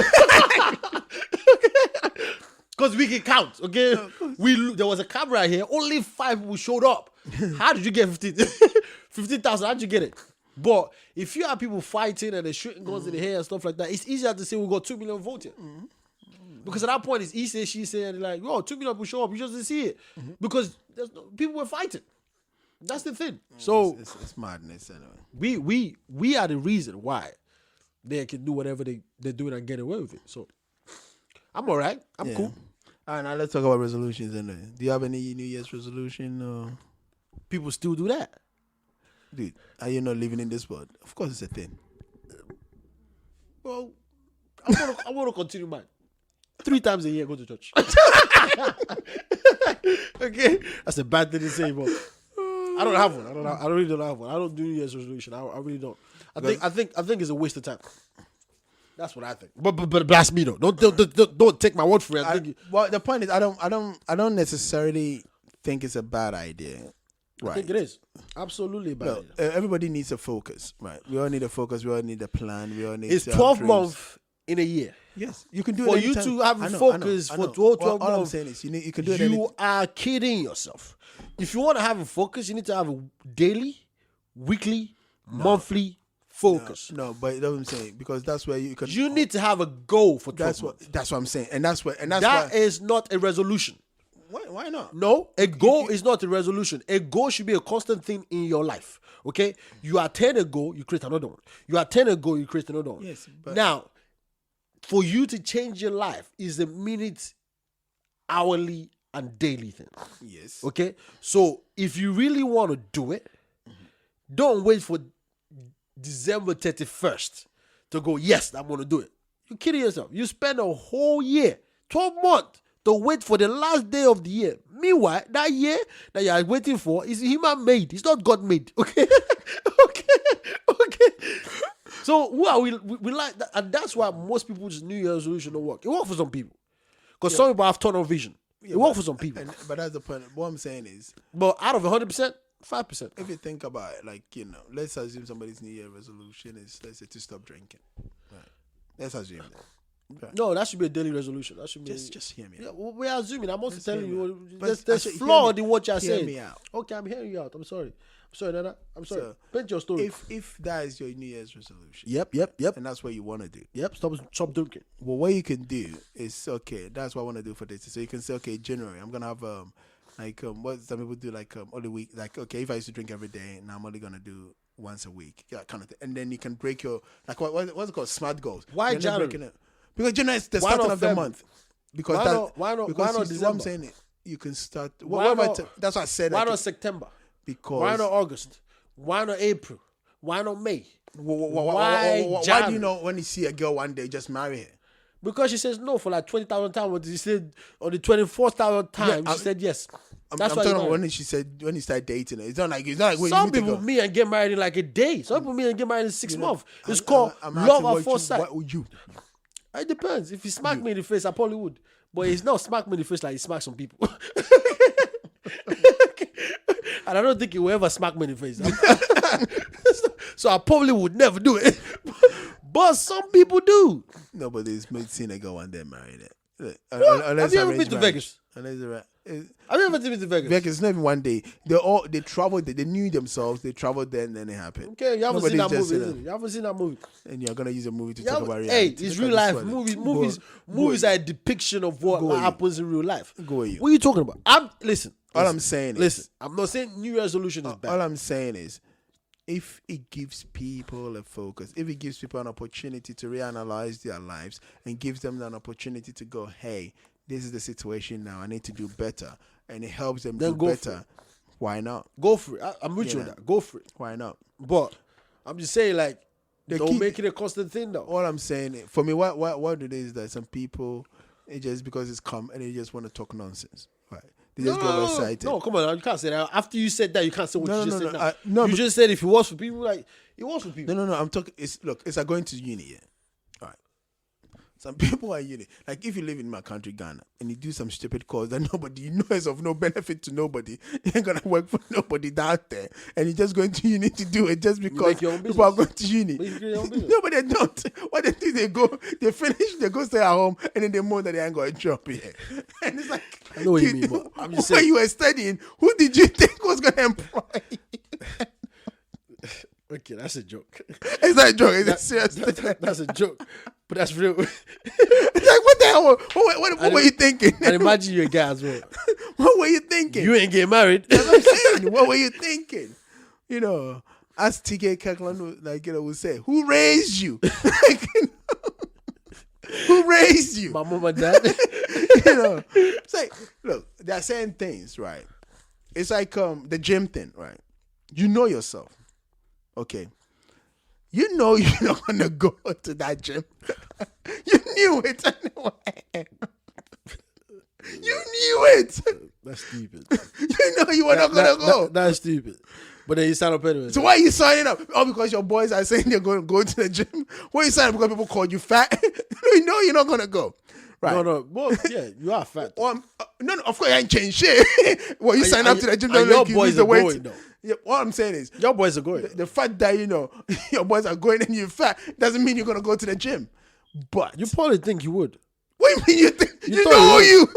Because we can count, okay? There was a camera here. Only 5 people showed up. How did you get 15,000? How did you get it? But if you have people fighting and they're shooting guns in the hair and stuff like that, it's easier to say we got 2 million votes here. Because at that point, it's he say, she say, and they're like, 2 million people show up. You just didn't see it. Because people were fighting. That's the thing. So it's madness anyway. We are the reason why they can do whatever they're doing and get away with it. So I'm all right. I'm cool. All right, now let's talk about resolutions anyway. Do you have any New Year's resolution? People still do that. dude, are you not living in this world? Of course, it's a thing. Well, I want to continue mine. 3 times a year, go to church. Okay, that's a bad thing to say, but I don't have one. I really don't have one. I don't do New Year's resolution. I really don't. I think it's a waste of time. That's what I think. But that's me though. Don't take my word for it. Well, the point is, I don't necessarily think it's a bad idea. Right. I think it is absolutely a bad idea. Everybody needs a focus, right? We all need a focus. We all need a plan. We all need. It's 12 months in a year. Yes, you can do for it you to have a focus for 12 months. All I'm saying is, you can do it. You are kidding yourself. If you want to have a focus, you need to have a daily, weekly, monthly focus. No, but that's what I'm saying, because that's where you can. You need to have a goal for 12 months. That's what I'm saying, and that's why is not a resolution. Why not? No, a goal is not a resolution. A goal should be a constant thing in your life. Okay, you attain a goal, you create another one. You attain a goal, you create another one. Yes, but now, for you to change your life is a minute, hourly, and daily thing. Yes. Okay, so if you really want to do it, don't wait for December 31st to go, yes, I'm going to do it. You're kidding yourself. You spend a whole year, 12 months, to wait for the last day of the year. Meanwhile, that year that you are waiting for is human made. It's not God made. Okay? Okay. So who are we like that? And that's why most people's New Year's resolution don't work. It works for some people. Because some people have tunnel vision. It works for some people. But that's the point. What I'm saying is, but out of 100%, 5%. If you think about it, like, let's assume somebody's New Year resolution is, let's say, to stop drinking. Right. Let's assume that. Right. No, that should be a daily resolution. That should be just hear me out. Yeah, we're assuming. I'm also telling you. There's flawed in what you're saying. Hear me out. Okay, I'm hearing you out. I'm sorry, Nana. I'm sorry. So, paint your story. If that is your New Year's resolution. Yep. And that's what you want to do. Yep. Stop drinking. Well, what you can do is, okay, that's what I want to do for this. So you can say, okay, January, I'm gonna have what some people do, all the week. Like, okay, if I used to drink every day, now I'm only gonna do once a week. Yeah, kind of thing. And then you can break your what's it called? SMART goals. Why January? Because January is the starting of the month. Because why not December? I'm saying you can start. That's what I said. Why not September? Because why not August? Why not April? Why not May? Why do you know when you see a girl one day, just marry her? Because she says no for like 20,000 times. But she said on the 24,000th time, she said yes. I'm talking about when she said, when you start dating her. It's not like some people meet and get married in like a day. Some people meet and get married in 6 months. It's called love at first sight. What would you? It depends. If he smacked me in the face, I probably would. But it's not smack me in the face like he smacks some people. And I don't think he will ever smack me in the face. So I probably would never do it. But some people do. Nobody's seen a girl one day married it. Have you ever been to Vegas? Have you ever been to Vegas? Vegas, it's not even one day. They traveled. They knew themselves. They traveled there, and then it happened. Okay, you haven't seen that movie. You haven't seen that movie. And you're gonna use a movie to talk about reality. Hey, it's real life. Movies are a depiction of what happens in real life. Go with you. What are you talking about? I'm saying is, I'm not saying New Year's resolution is bad. All I'm saying is, if it gives people a focus, if it gives people an opportunity to reanalyze their lives and gives them an opportunity to go, hey, this is the situation now, I need to do better, and it helps them do better, why not? Go for it. I'm with you on that. Go for it. Why not? But I'm just saying, don't make it a constant thing, though. All I'm saying, for me, what it is that some people, it just because it's come and they just want to talk nonsense, right? They just get excited. No, come on, you can't say that. After you said that, you can't say what you just said now. You just said if it was for people, it was for people. No. I'm talking. It's like going to uni. Yeah. All right. Some people are uni. Like if you live in my country, Ghana, and you do some stupid course that you know is of no benefit to nobody, you ain't gonna work for nobody down there, and you're just going to uni to do it just because people are going to uni. No, but they don't. What they do, they finish, they go stay at home, and then they know that they ain't got a job here. And it's like, I know what you mean, but I'm just saying. When you were studying, who did you think was gonna employ? Okay, that's a joke. It's not a joke. It's a serious thing. That's a joke. But that's real. It's like, what the hell? What were you thinking? And imagine you're a guy as well. What were you thinking? You ain't getting married. That's what I'm saying. What were you thinking? As TK Kirkland would say, who raised you? Who raised you? My mom and dad. It's like, look, they're saying things, right? It's like the gym thing, right? You know yourself. Okay. You know you're not gonna go to that gym. You knew it anyway. You knew it. That's stupid. You know you were not gonna go. That's stupid. But then you sign up anyway. So why are you signing up? Oh, because your boys are saying they're going to go to the gym. Why are you signing up? Because people called you fat. You know you're not gonna go. Right. No. Well, yeah, you are fat. No, of course I ain't changed shit. Well, you sign up to the gym, don't your make you boys lose the are weight. going, though. Yeah, what I'm saying is, Your boys are going. the fact that your boys are going and you're fat doesn't mean you're gonna go to the gym. But You probably think you would. what do you mean you think? You thought know you.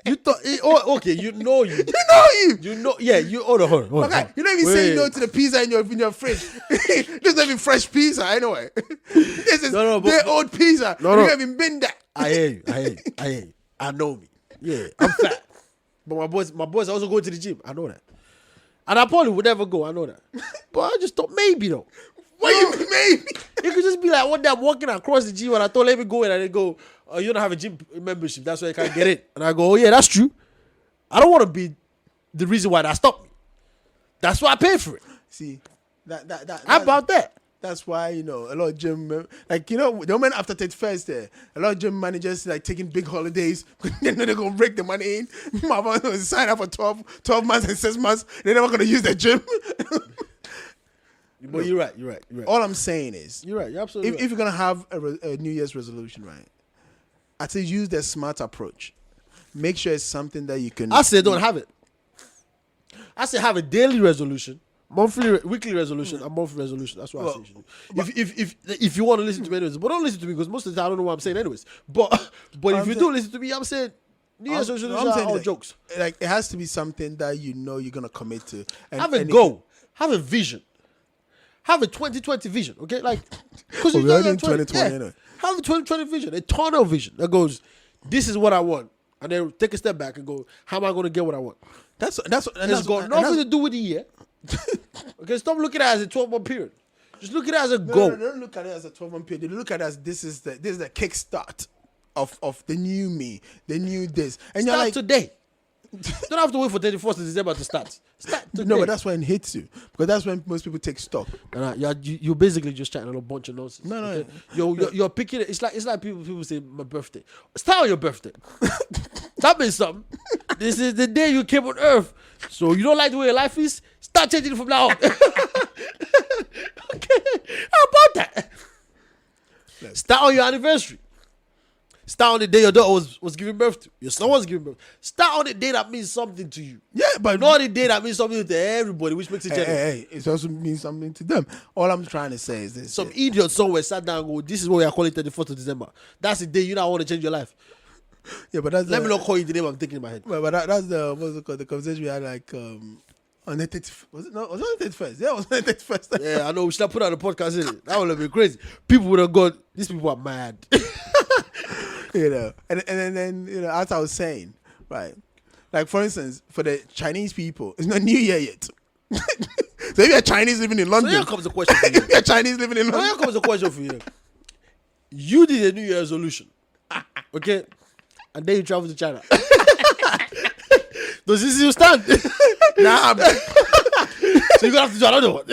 You thought, okay, you know you. You know you. You know, yeah, you, hold on. Okay, you don't even say no to the pizza in your fridge. This is not even fresh pizza anyway. This is their old pizza. You haven't even been that. I hear you. I know me. Yeah, I'm fat. But my boys are also going to the gym. I know that. And I probably would never go. I know that. But I just thought maybe though. What you mean maybe? It could just be like one day I'm walking across the gym and I thought let me go in and they go, oh, you don't have a gym membership. That's why you can't get in. And I go, oh yeah, that's true. I don't want to be the reason why that stopped me. That's why I paid for it. See, How about that? That's why, a lot of gym, the moment after 31st there, a lot of gym managers taking big holidays. They know they're going to break the money in. My sign up for 12 months and 6 months. They're never going to use the gym. But you're right. All I'm saying is, You're right. You're absolutely right. if you're going to have a New Year's resolution, right, I'd say use the smart approach. Make sure it's something that you can. I say don't have it. I say have a daily resolution, weekly resolution, and monthly resolution. That's what I say. You should do. If you want to listen to me anyways, but don't listen to me because most of the time I don't know what I'm saying anyways. But if you do listen to me, I'm saying New Year's resolutions are all jokes. It has to be something that you're gonna commit to. And Have a goal. Have a vision. Have a 2020 vision. Okay, because we're already in 2020 anyway. Have a 2020 vision, a tunnel vision that goes, this is what I want, and then take a step back and go, how am I going to get what I want? That's got nothing to do with the year. Okay, stop looking at it as a 12-month period. Just look at it as a goal. No, don't look at it as a 12-month period. Look at it as this is the kickstart of the new me, the new this. And Start you're today. Don't have to wait for 31st of December to start. Start today. No, but that's when it hits you because that's when most people take stock. You're basically just chatting a bunch of nonsense. No. Okay? You're picking it. It's like people say my birthday. Start on your birthday. That means something. This is the day you came on earth. So you don't like the way your life is? Start changing it from now on. Okay. How about that? Start on your anniversary. Start on the day your daughter was giving birth to. Your son was giving birth. Start on the day that means something to you. Yeah, but not the day that means something to everybody, which makes it general. Hey, it also means something to them. All I'm trying to say is this. Some idiot somewhere sat down and go, this is what we are calling 31st of December. That's the day you now want to change your life. Yeah, but that's Let me not call you the name I'm thinking in my head. But that's the conversation we had on the 31st. Was it on the 31st? Yeah, it was on the 31st. Yeah, I know. We should have put out a podcast in it. That would have been crazy. People would have gone, these people are mad. And then as I was saying, right, like for instance, for the Chinese people, it's not New Year yet. So if you're Chinese living in London, so here comes the question for you. If you're Chinese living in London, here comes the question for you. You did a New Year resolution, okay, and then you travel to China. Does this still stand? Nah, so you're gonna have to do another one.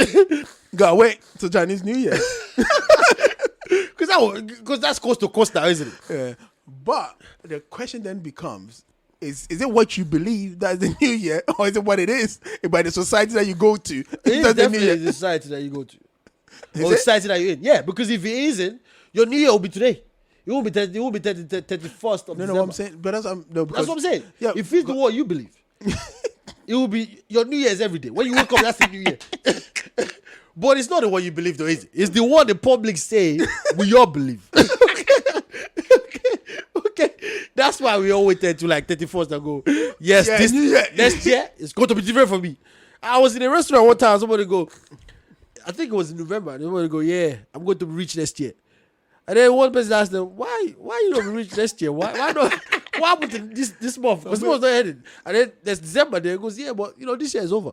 Gotta wait till Chinese New Year. Because that's coast to coast now, isn't it? Yeah. But the question then becomes, is it what you believe that's the New Year, or is it what it is by the society that you go to? It is definitely the society that you go to. Or the society that you're in. Yeah, because if it isn't, your New Year will be today. It won't be 31st of December. No, what I'm saying, but that's what I'm saying. Yeah, if it's the what you believe, it will be your New Year is every day. When you wake up, that's the New Year. But it's not the one you believe, though, is it? It's the one the public say we all believe. Okay. That's why we always tend to 31st and go, yes, yeah, this next year is going to be different for me. I was in a restaurant one time, somebody go, I think it was in November, and somebody go, yeah, I'm going to reach next year. And then one person asked them, why you don't reach next year? Why not? What happened to this month? Because this month's not heading. And then there's December there. It goes, yeah, but this year is over.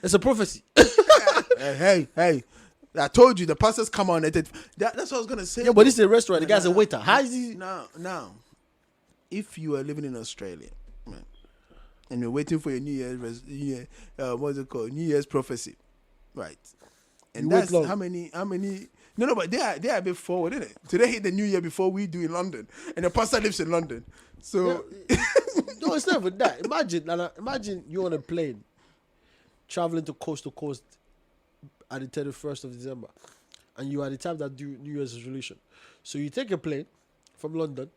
It's a prophecy. Hey, I told you the pastors come on. That's what I was gonna say. Yeah, but this is a restaurant. The guy's a waiter. How is he? Now, if you are living in Australia, right, and you're waiting for your New Year's, what's it called? New Year's prophecy. right? And You that's wait long. how many. No, but they are a bit forward, isn't it? So they hit the new year before we do in London, and the pastor lives in London. So No, it's not even that. Imagine you're on a plane, traveling to coast at the 31st of December, and you are the time that do New Year's resolution. So you take a plane from London,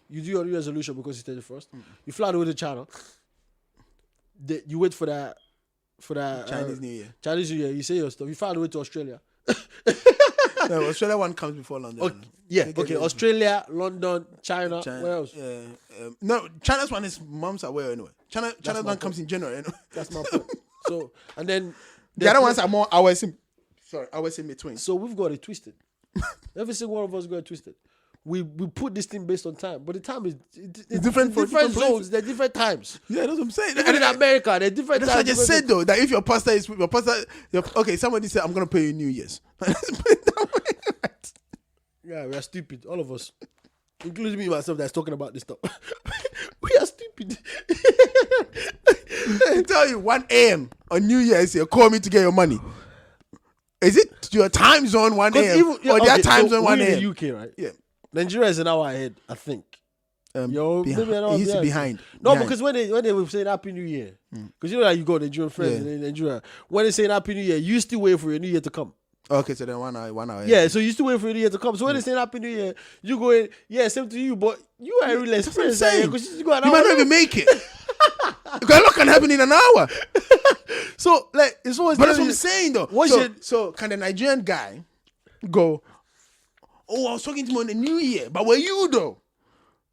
you do your New Year's resolution because it's 31st. You fly away to China. You wait for that Chinese New Year. Chinese New Year. You say your stuff. You fly away to Australia. No, Australia one comes before London. Okay. Yeah. Okay. Australia, London, China. Where else? Yeah. No, China's one is months away anyway. China's one comes in January anyway. That's my point. So and then The other ones are more hours in between. So we've got it twisted. Every single one of us got it twisted. We put this thing based on time, but the time is it's different for different zones. places. They're different times. Yeah, that's what I'm saying. Even in America, they're different That's times. what I just said though. That if your pastor, okay, somebody said I'm gonna pay you New Year's. Yeah, we are stupid, all of us, including me myself. That's talking about this stuff. We are stupid. I tell you, 1 a.m. on New Year's, you call me to get your money. Is it your time zone 1 a.m. or their time zone 1 a.m.? In the UK, right? Yeah. Nigeria is an hour ahead, I think. Maybe an hour He's behind. behind. No, because when they were saying Happy New Year, because you know that you got Nigerian friends in Nigeria. When they say Happy New Year, you still wait for your New Year to come. Okay, so then 1 hour. Yeah, so you still wait for your New Year to come. So when they say Happy New Year, you go in, yeah, same to you, but you are really experienced. Because you might not even make it. Because a lot can happen in an hour. So, like, it's always. But that's what I'm saying, though. So can the Nigerian guy go, oh, I was talking to him on the New Year, but were you, though?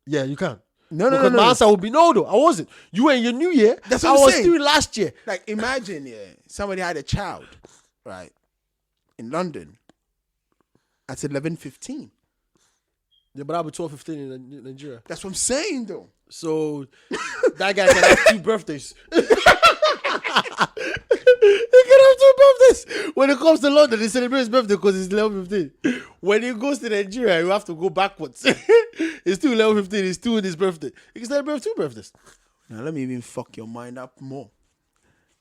Yeah, you can. No. My answer would be no, though. I wasn't. You were in your New Year. That's what I'm was saying. still last year. Like, imagine, somebody had a child, right, in London at 11:15. Yeah, but I'll be 12-15 in Nigeria. That's what I'm saying, though. So that guy can have 2 birthdays. He can have 2 birthdays. When it comes to London, they celebrate his birthday because it's 11:15. When he goes to Nigeria, you have to go backwards. It's still 11:15. It's still in his birthday. He can celebrate 2 birthdays. Now let me even fuck your mind up more.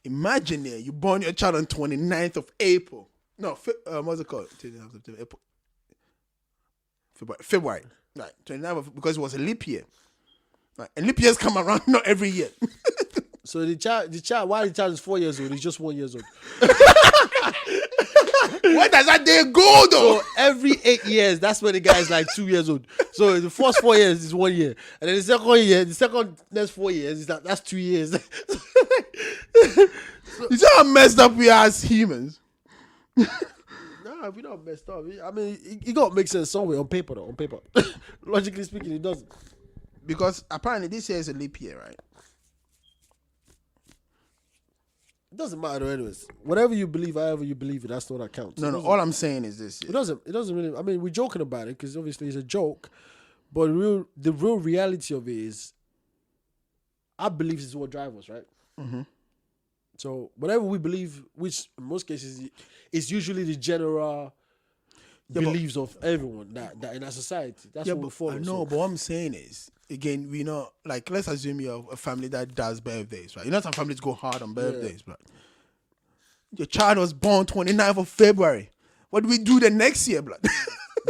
Imagine you born your child on 29th of April. No, what's it called? 29th of April. February. Right. 29th because it was a leap year. Right. And leap years come around not every year. So the child, while the child is 4 years old, he's just 1 year old. Where does that day go though? So every 8 years, that's when the guy is like 2 years old. So the first 4 years is 1 year, and then the second next 4 years is that's 2 years. You see how messed up we are as humans? Nah, we're not messed up. I mean, it got to make sense somewhere on paper, though. On paper, logically speaking, it doesn't. Because apparently this year is a leap year, right? It doesn't matter, anyways. Whatever you believe, however you believe it, that's not that counts. No. All I'm saying is this. It doesn't really. I mean, we're joking about it because obviously it's a joke, but the real reality of it is, our beliefs is what drives us, right? Mm-hmm. So whatever we believe, which in most cases is usually the general beliefs of everyone that in our society. That's what we follow. No, but what I'm saying is, again, we know, like, let's assume you're a family that does birthdays, right? You know some families go hard on birthdays, but your child was born 29th of February. What do we do the next year, blood?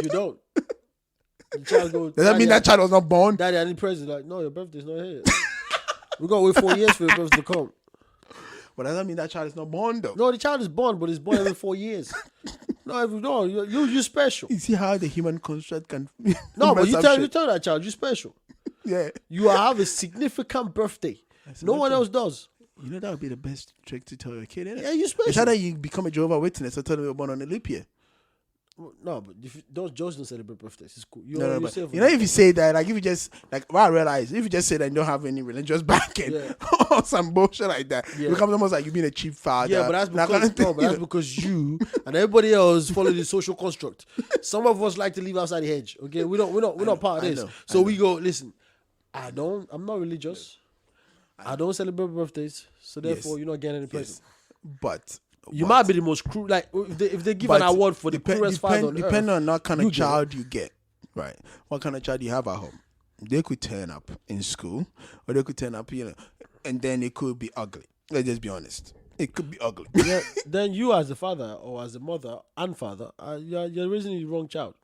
You don't. The child goes, does that mean that child was not born? Daddy, I need presents. Like, no, your birthday's not here. We got to wait 4 years for your birthday to come. But does that mean that child is not born, though? No, the child is born, but it's born every 4 years. No, you're special. You see how the human construct can... No, but you tell that child, you're special. Yeah. You have a significant birthday. No one else does. You know, that would be the best trick to tell your kid, isn't it? Yeah, you're special. It's either you become a Jehovah's Witness or tell them you're born on a leap year. No, but those don't celebrate birthdays. It's cool. No, but you know, if you say that, like, if you just, like, what I realize, if you just say that you don't have any religious backing or some bullshit like that, it becomes almost like you being a cheap father. Yeah, but that's because you and everybody else follow the social construct. Some of us like to live outside the hedge. Okay, we're not part of this. So we go, listen, I'm not religious. I don't celebrate birthdays, so therefore you're not getting any present. But you might be the most cruel. Like if they give an award for the cruelest father on earth, depending on what kind of child you get, right? What kind of child you have at home? They could turn up in school, or they could turn up, and then it could be ugly. Let's just be honest. It could be ugly. then you as a father or as a mother and father, you're raising the wrong child.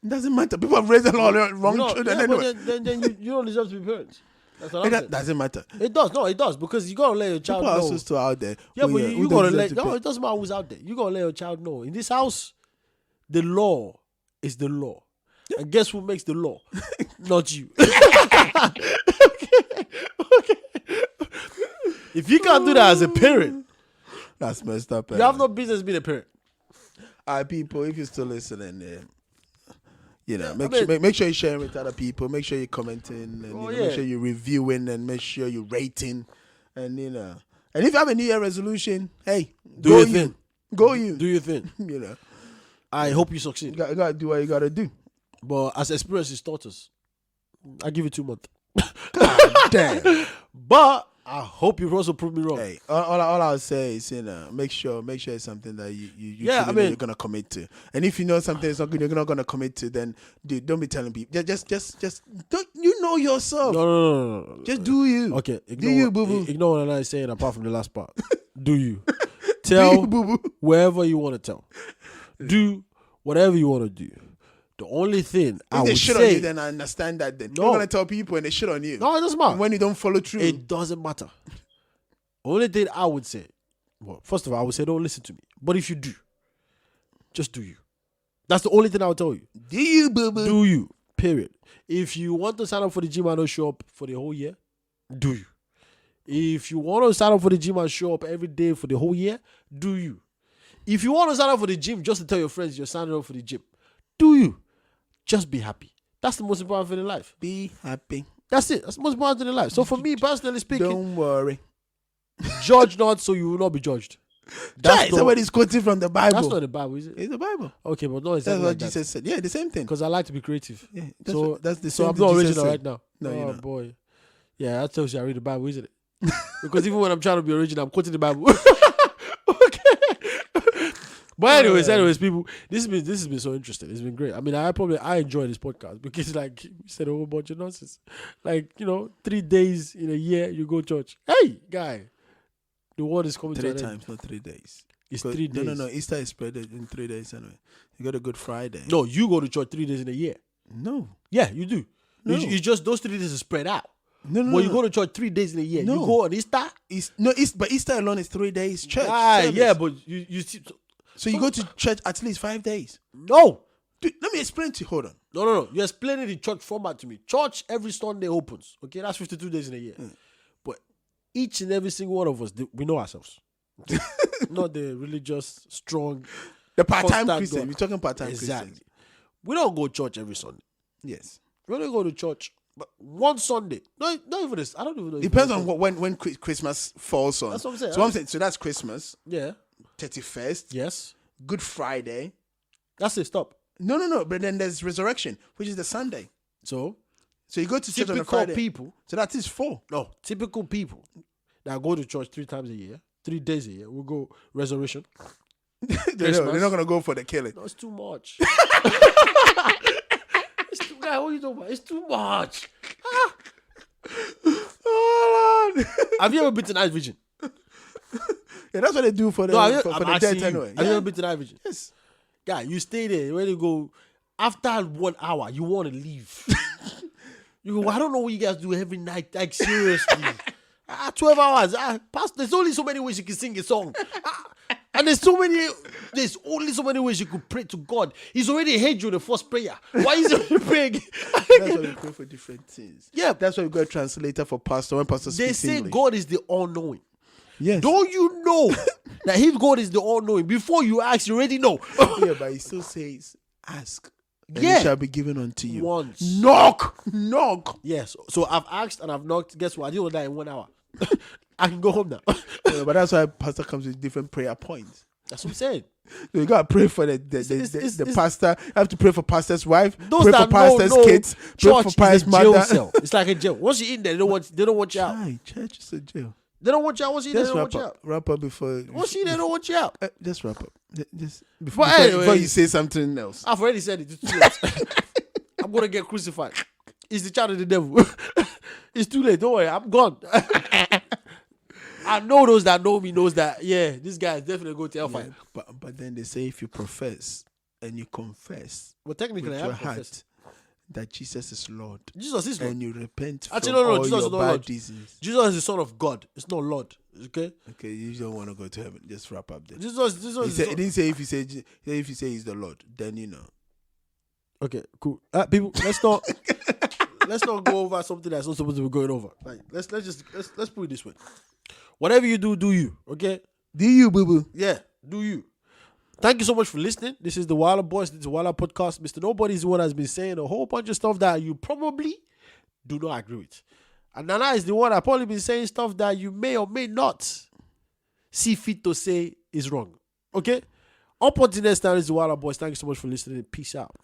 It doesn't matter. People have raised a lot of wrong children anyway. But then you don't deserve to be parents. That's what I'm saying. Doesn't matter. It does. No, it does, because you gotta let your child People are know. also still out there. Yeah, but you gotta let. No, it doesn't matter who's out there. You gotta let your child know. In this house, the law is the law, and guess who makes the law? Not you. Okay. If you can't do that as a parent, that's messed up. You have no business being a parent. All right, people, if you're still listening, make sure you're sharing with other people. Make sure you're commenting, and make sure you're reviewing, and make sure you're rating, and and if you have a New Year resolution, hey, do your thing. Go you. Do your thing. I hope you succeed. You gotta do what you gotta do. But as experience has taught us, I give you 2 months. God damn. But I hope you also prove me wrong. Hey, all I'll say is, make sure it's something that you you're gonna commit to. And if you know something is not good, you're not gonna commit to, then dude, don't be telling people. Just don't yourself. No. Just do you. Okay. Do you, boo boo? Ignore what I'm saying apart from the last part. Do you? Tell wherever you want to tell. Do whatever you want to do. The only thing I would shit say, on you, then I understand that. Then you're gonna tell people and they shit on you. No, it doesn't matter. And when you don't follow through, it doesn't matter. Only thing I would say, well, first of all, I would say don't listen to me. But if you do, just do you. That's the only thing I would tell you. Do you, boo boo? Do you? Period. If you want to sign up for the gym and not show up for the whole year, do you? If you want to sign up for the gym and show up every day for the whole year, do you? If you want to sign up for the gym just to tell your friends you're signing up for the gym, do you? Just be happy. That's the most important thing in life. Be happy. That's it. That's the most important thing in life. So for me, personally speaking, don't worry. Judge not, so you will not be judged. That's somebody's quoting from the Bible. That's not the Bible, is it? It's the Bible. Okay, but no, it's that's not what like Jesus said. Yeah, the same thing. Because I like to be creative. Yeah, that's the same. So I'm not original right now. No, you're not. Boy. Yeah, that tells you I read the Bible, isn't it? Because even when I'm trying to be original, I'm quoting the Bible. Okay. But anyways, people, this has been so interesting. It's been great. I mean, I enjoy this podcast because, like, we said a whole bunch of nonsense. Like, 3 days in a year you go church. Hey, guy, the world is coming to an end. 3 times, not 3 days. It's 3 days. No. Easter is spread in 3 days anyway. You got a Good Friday. No, you go to church 3 days in a year. No. Yeah, you do. No. You just those 3 days are spread out. No. But you go to church 3 days in a year. No. You go on Easter. But Easter alone is 3 days church. Yeah, but you see. So you go to church at least 5 days. No. Dude, let me explain to you. Hold on. No. You're explaining the church format to me. Church every Sunday opens. Okay, that's 52 days in a year. But each and every single one of us, we know ourselves. Not the religious, strong. The part-time Christian. We're talking part-time exactly. Christians. We don't go to church every Sunday. Yes. We only go to church but one Sunday. No, not even this. I don't even know. Depends on when Christmas falls on. That's what I'm saying. So I'm saying, so that's Christmas. Yeah. 31st. Yes. Good Friday. That's it. Stop. No. But then there's Resurrection, which is the Sunday. So you go to church on a typical Friday. people. So that is 4. No, typical people that go to church 3 times a year, 3 days a year. We'll go Resurrection. They're not gonna go for the killing. No, it's too much. Guy, what are you talking about? It's too much. Oh, Lord. Have you ever been to Night Vision? Yeah, that's what they do for the dead anyway. Have you ever been to Night Vision? Yes. Guy, you stay there. When you go, after 1 hour, you want to leave. You go, I don't know what you guys do every night. Like, seriously. 12 hours. There's only so many ways you can sing a song. And there's only so many ways you could pray to God. He's already heard you in the first prayer. Why is he praying? That's why we pray for different things. Yeah. That's why we got a translator for pastor when pastor speaks They say English. God is the all-knowing. Yes. Don't you know that if God is the all-knowing, before you ask, you already know. Yeah, but he still says, ask. And it shall be given unto you. Once. Knock. Yes. So I've asked and I've knocked. Guess what? I didn't die in 1 hour. I can go home now. Yeah, but that's why pastor comes with different prayer points. That's what I'm saying. So you gotta pray for the pastor. You have to pray for pastor's wife. Those pray for that pastor's know kids. Pray for pastor's mother. Cell. It's like a jail. Once you're in there, they don't want you out. Church is a jail. They don't want you out. Once you're in there, they don't want you out. Wrap up before. Once you're in there, they don't want you out. Just wrap up. Just But before you say something else. I've already said it. It's too late. I'm gonna get crucified. It's the child of the devil. It's too late. Don't worry. I'm gone. I know those that know me knows that. Yeah, this guy is definitely going to hellfire. But then they say if you profess and you confess But technically, with I your have confessed. heart that Jesus is Lord, Jesus is Lord. and you repent Actually, from no, all Jesus your is not bad Lord. deeds. Jesus is the Son of God. It's not Lord. Okay. Okay, you don't want to go to heaven. Just wrap up there. Jesus He is said, it didn't say if you say he's the Lord, then you know. Okay, cool. People, let's not go over something that's not supposed to be going over. Like, let's put it this way. Whatever you do, do you. Okay. Do you, boo boo? Yeah, do you. Thank you so much for listening. This is the Wahaala Boys. This is the Wahaala Podcast. Mr. Nobody's the one that's been saying a whole bunch of stuff that you probably do not agree with. And Nana is the one that probably been saying stuff that you may or may not see fit to say is wrong. Okay? Up until next time, this is the Wahaala Boys. Thank you so much for listening. Peace out.